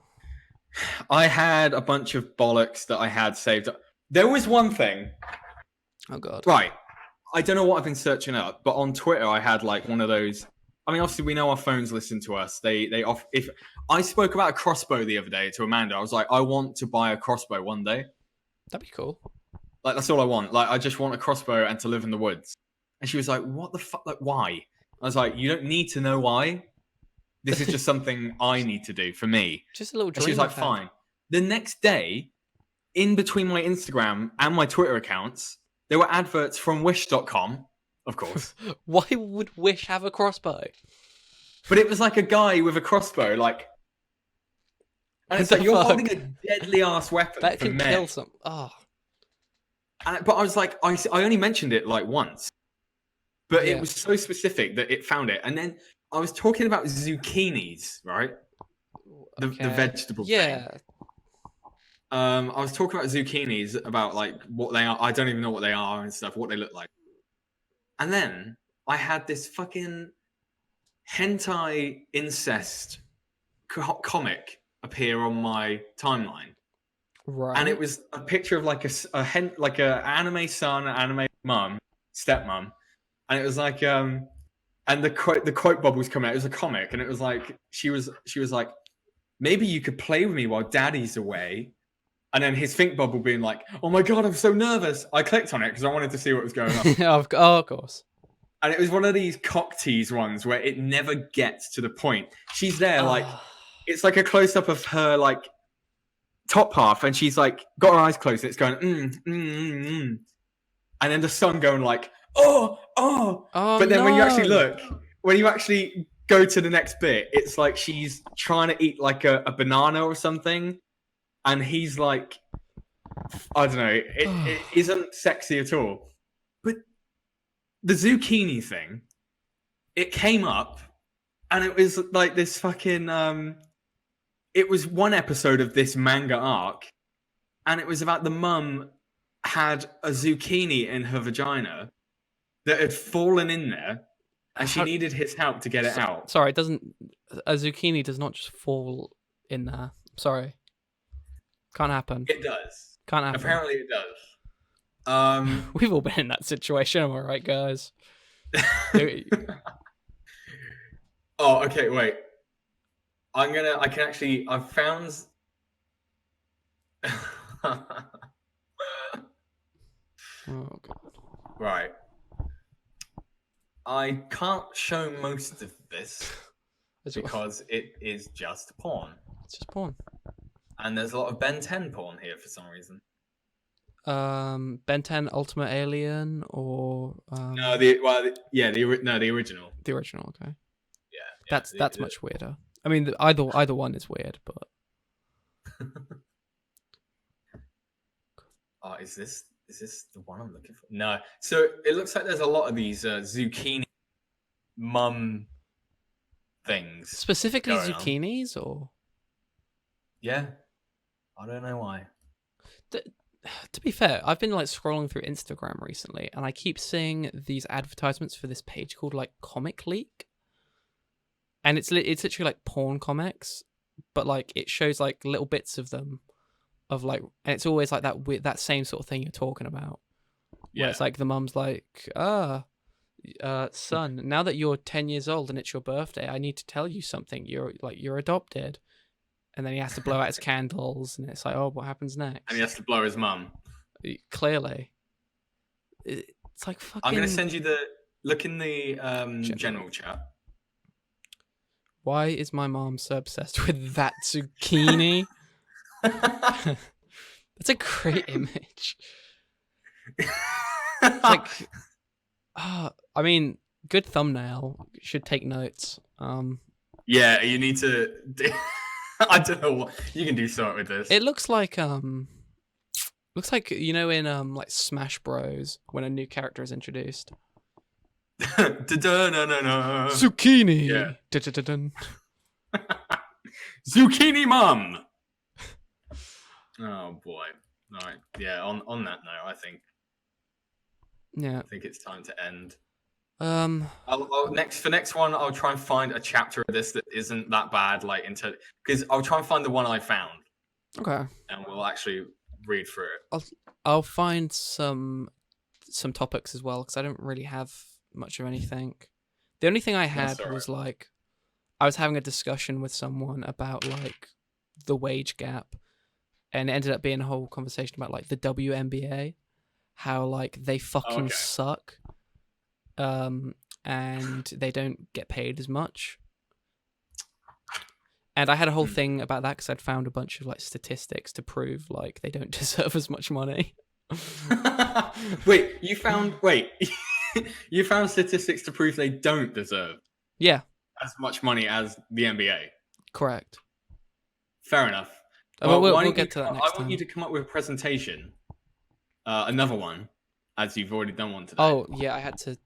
I had a bunch of bollocks that I had saved up. There was one thing. Oh god. Right. I don't know what I've been searching up, but on Twitter I had like one of those. I mean, obviously we know our phones listen to us. If I spoke about a crossbow the other day to Amanda, I was like, I want to buy a crossbow one day. That'd be cool. Like that's all I want. Like I just want a crossbow and to live in the woods. And she was like, "What the fuck? Like why?" I was like, "You don't need to know why. This is just something I need to do for me." Just a little dream. And she was like, "Fine." The next day, in between my Instagram and my Twitter accounts, there were adverts from Wish.com, of course. Why would Wish have a crossbow? But it was like a guy with a crossbow, like. And it's like, you're holding a deadly ass weapon that for can men. kill some. Oh. But I was like, I only mentioned it like once. But Yeah. it was so specific that it found it. And then I was talking about zucchinis, right? The vegetable thing. Yeah. I was talking about zucchinis, about like what they are. I don't even know what they are and stuff, what they look like. And then I had this fucking hentai incest comic appear on my timeline. Right. And it was a picture of like a anime son, anime mum, stepmom, and it was like and the quote bubbles come out. It was a comic, and it was like she was like, maybe you could play with me while daddy's away. And then his think bubble being like, oh my god, I'm so nervous. I clicked on it because I wanted to see what was going on. of course. And it was one of these cock tease ones where it never gets to the point. She's there like, it's like a close up of her like top half, and she's like got her eyes closed. And it's going, and then the son going like, oh. But then when you actually look, when you actually go to the next bit, it's like she's trying to eat like a banana or something. And he's like, I don't know, it isn't sexy at all. But the zucchini thing, it came up, and it was like this fucking. It was one episode of this manga arc, and it was about the mum had a zucchini in her vagina that had fallen in there, and she How- needed his help to get it out. Sorry, it doesn't. A zucchini does not just fall in there. Sorry, can't happen. It does. Can't happen. Apparently, it does. We've all been in that situation, am I right, guys? Oh, okay. Wait. I've found. Oh god. Right. I can't show most of this because it is just porn. It's just porn. And there's a lot of Ben 10 porn here for some reason. Ben 10 Ultimate Alien or No, the original. the original. Okay, Yeah. that's much weirder. I mean, either one is weird, but oh, is this the one I'm looking for? No. So it looks like there's a lot of these zucchini mum things. specifically going on. zucchinis or. Yeah. I don't know why. To be fair, I've been like scrolling through Instagram recently, and I keep seeing these advertisements for this page called like Comic Leak, and it's literally like porn comics, but like it shows like little bits of them, of like, and it's always like that same sort of thing you're talking about, where it's like the mum's like, son, now that you're 10 years old and it's your birthday, I need to tell you something. You're adopted. And then he has to blow out his candles, and it's like, oh, what happens next? And he has to blow his mum. Clearly. It's like fucking... I'm going to send you look in the general chat. Why is my mom so obsessed with that zucchini? That's a great image. It's like... I mean, good thumbnail. You should take notes. Yeah, you need to... I don't know what you can do something with this. It looks like in like Smash Bros when a new character is introduced. Zucchini. Yeah. Dun-dun-dun-dun. Zucchini mum. Oh boy. All right. Yeah. On that note, I think it's time to end. Next one, I'll try and find a chapter of this that isn't that bad, because I'll try and find the one I found. Okay. And we'll actually read through it. I'll find some topics as well, because I don't really have much of anything. The only thing I had was like, I was having a discussion with someone about like the wage gap, and it ended up being a whole conversation about like the WNBA, how like they fucking suck. And they don't get paid as much. And I had a whole thing about that because I'd found a bunch of like statistics to prove like they don't deserve as much money. You found statistics to prove they don't deserve as much money as the NBA. Correct. Fair enough. We'll get to that next time. I want you to come up with a presentation, another one, as you've already done one today. Oh yeah, I had to.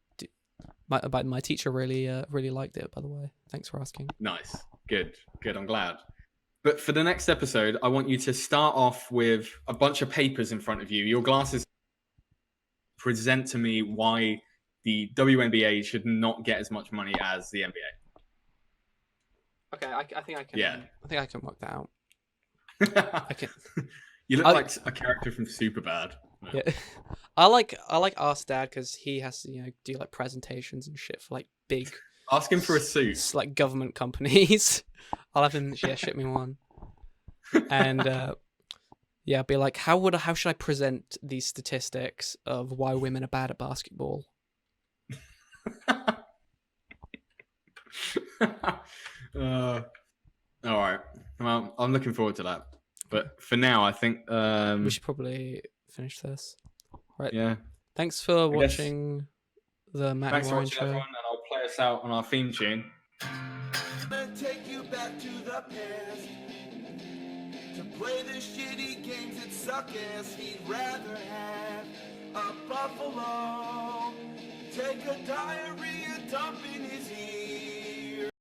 My teacher really liked it, by the way. Thanks for asking. Nice. Good. I'm glad. But for the next episode, I want you to start off with a bunch of papers in front of you. Your glasses present to me why the WNBA should not get as much money as the NBA. Okay, I think I can. Yeah. I think I can work that out. I can. You look like a character from Superbad. Yeah. I like Ask Dad because he has to do like presentations and shit for like big. Ask him for a suit. Like government companies. I'll have him ship me one. And be like, how should I present these statistics of why women are bad at basketball? All right. Well, I'm looking forward to that. But for now, I think we should probably finish this. Right. Yeah. Thanks for watching the Matt and Ryan show. Everyone, and I'll play us out on our theme tune. Take you back to the past to play the shitty games that suck ass. He'd rather have a buffalo take a diarrhea dump in his ear.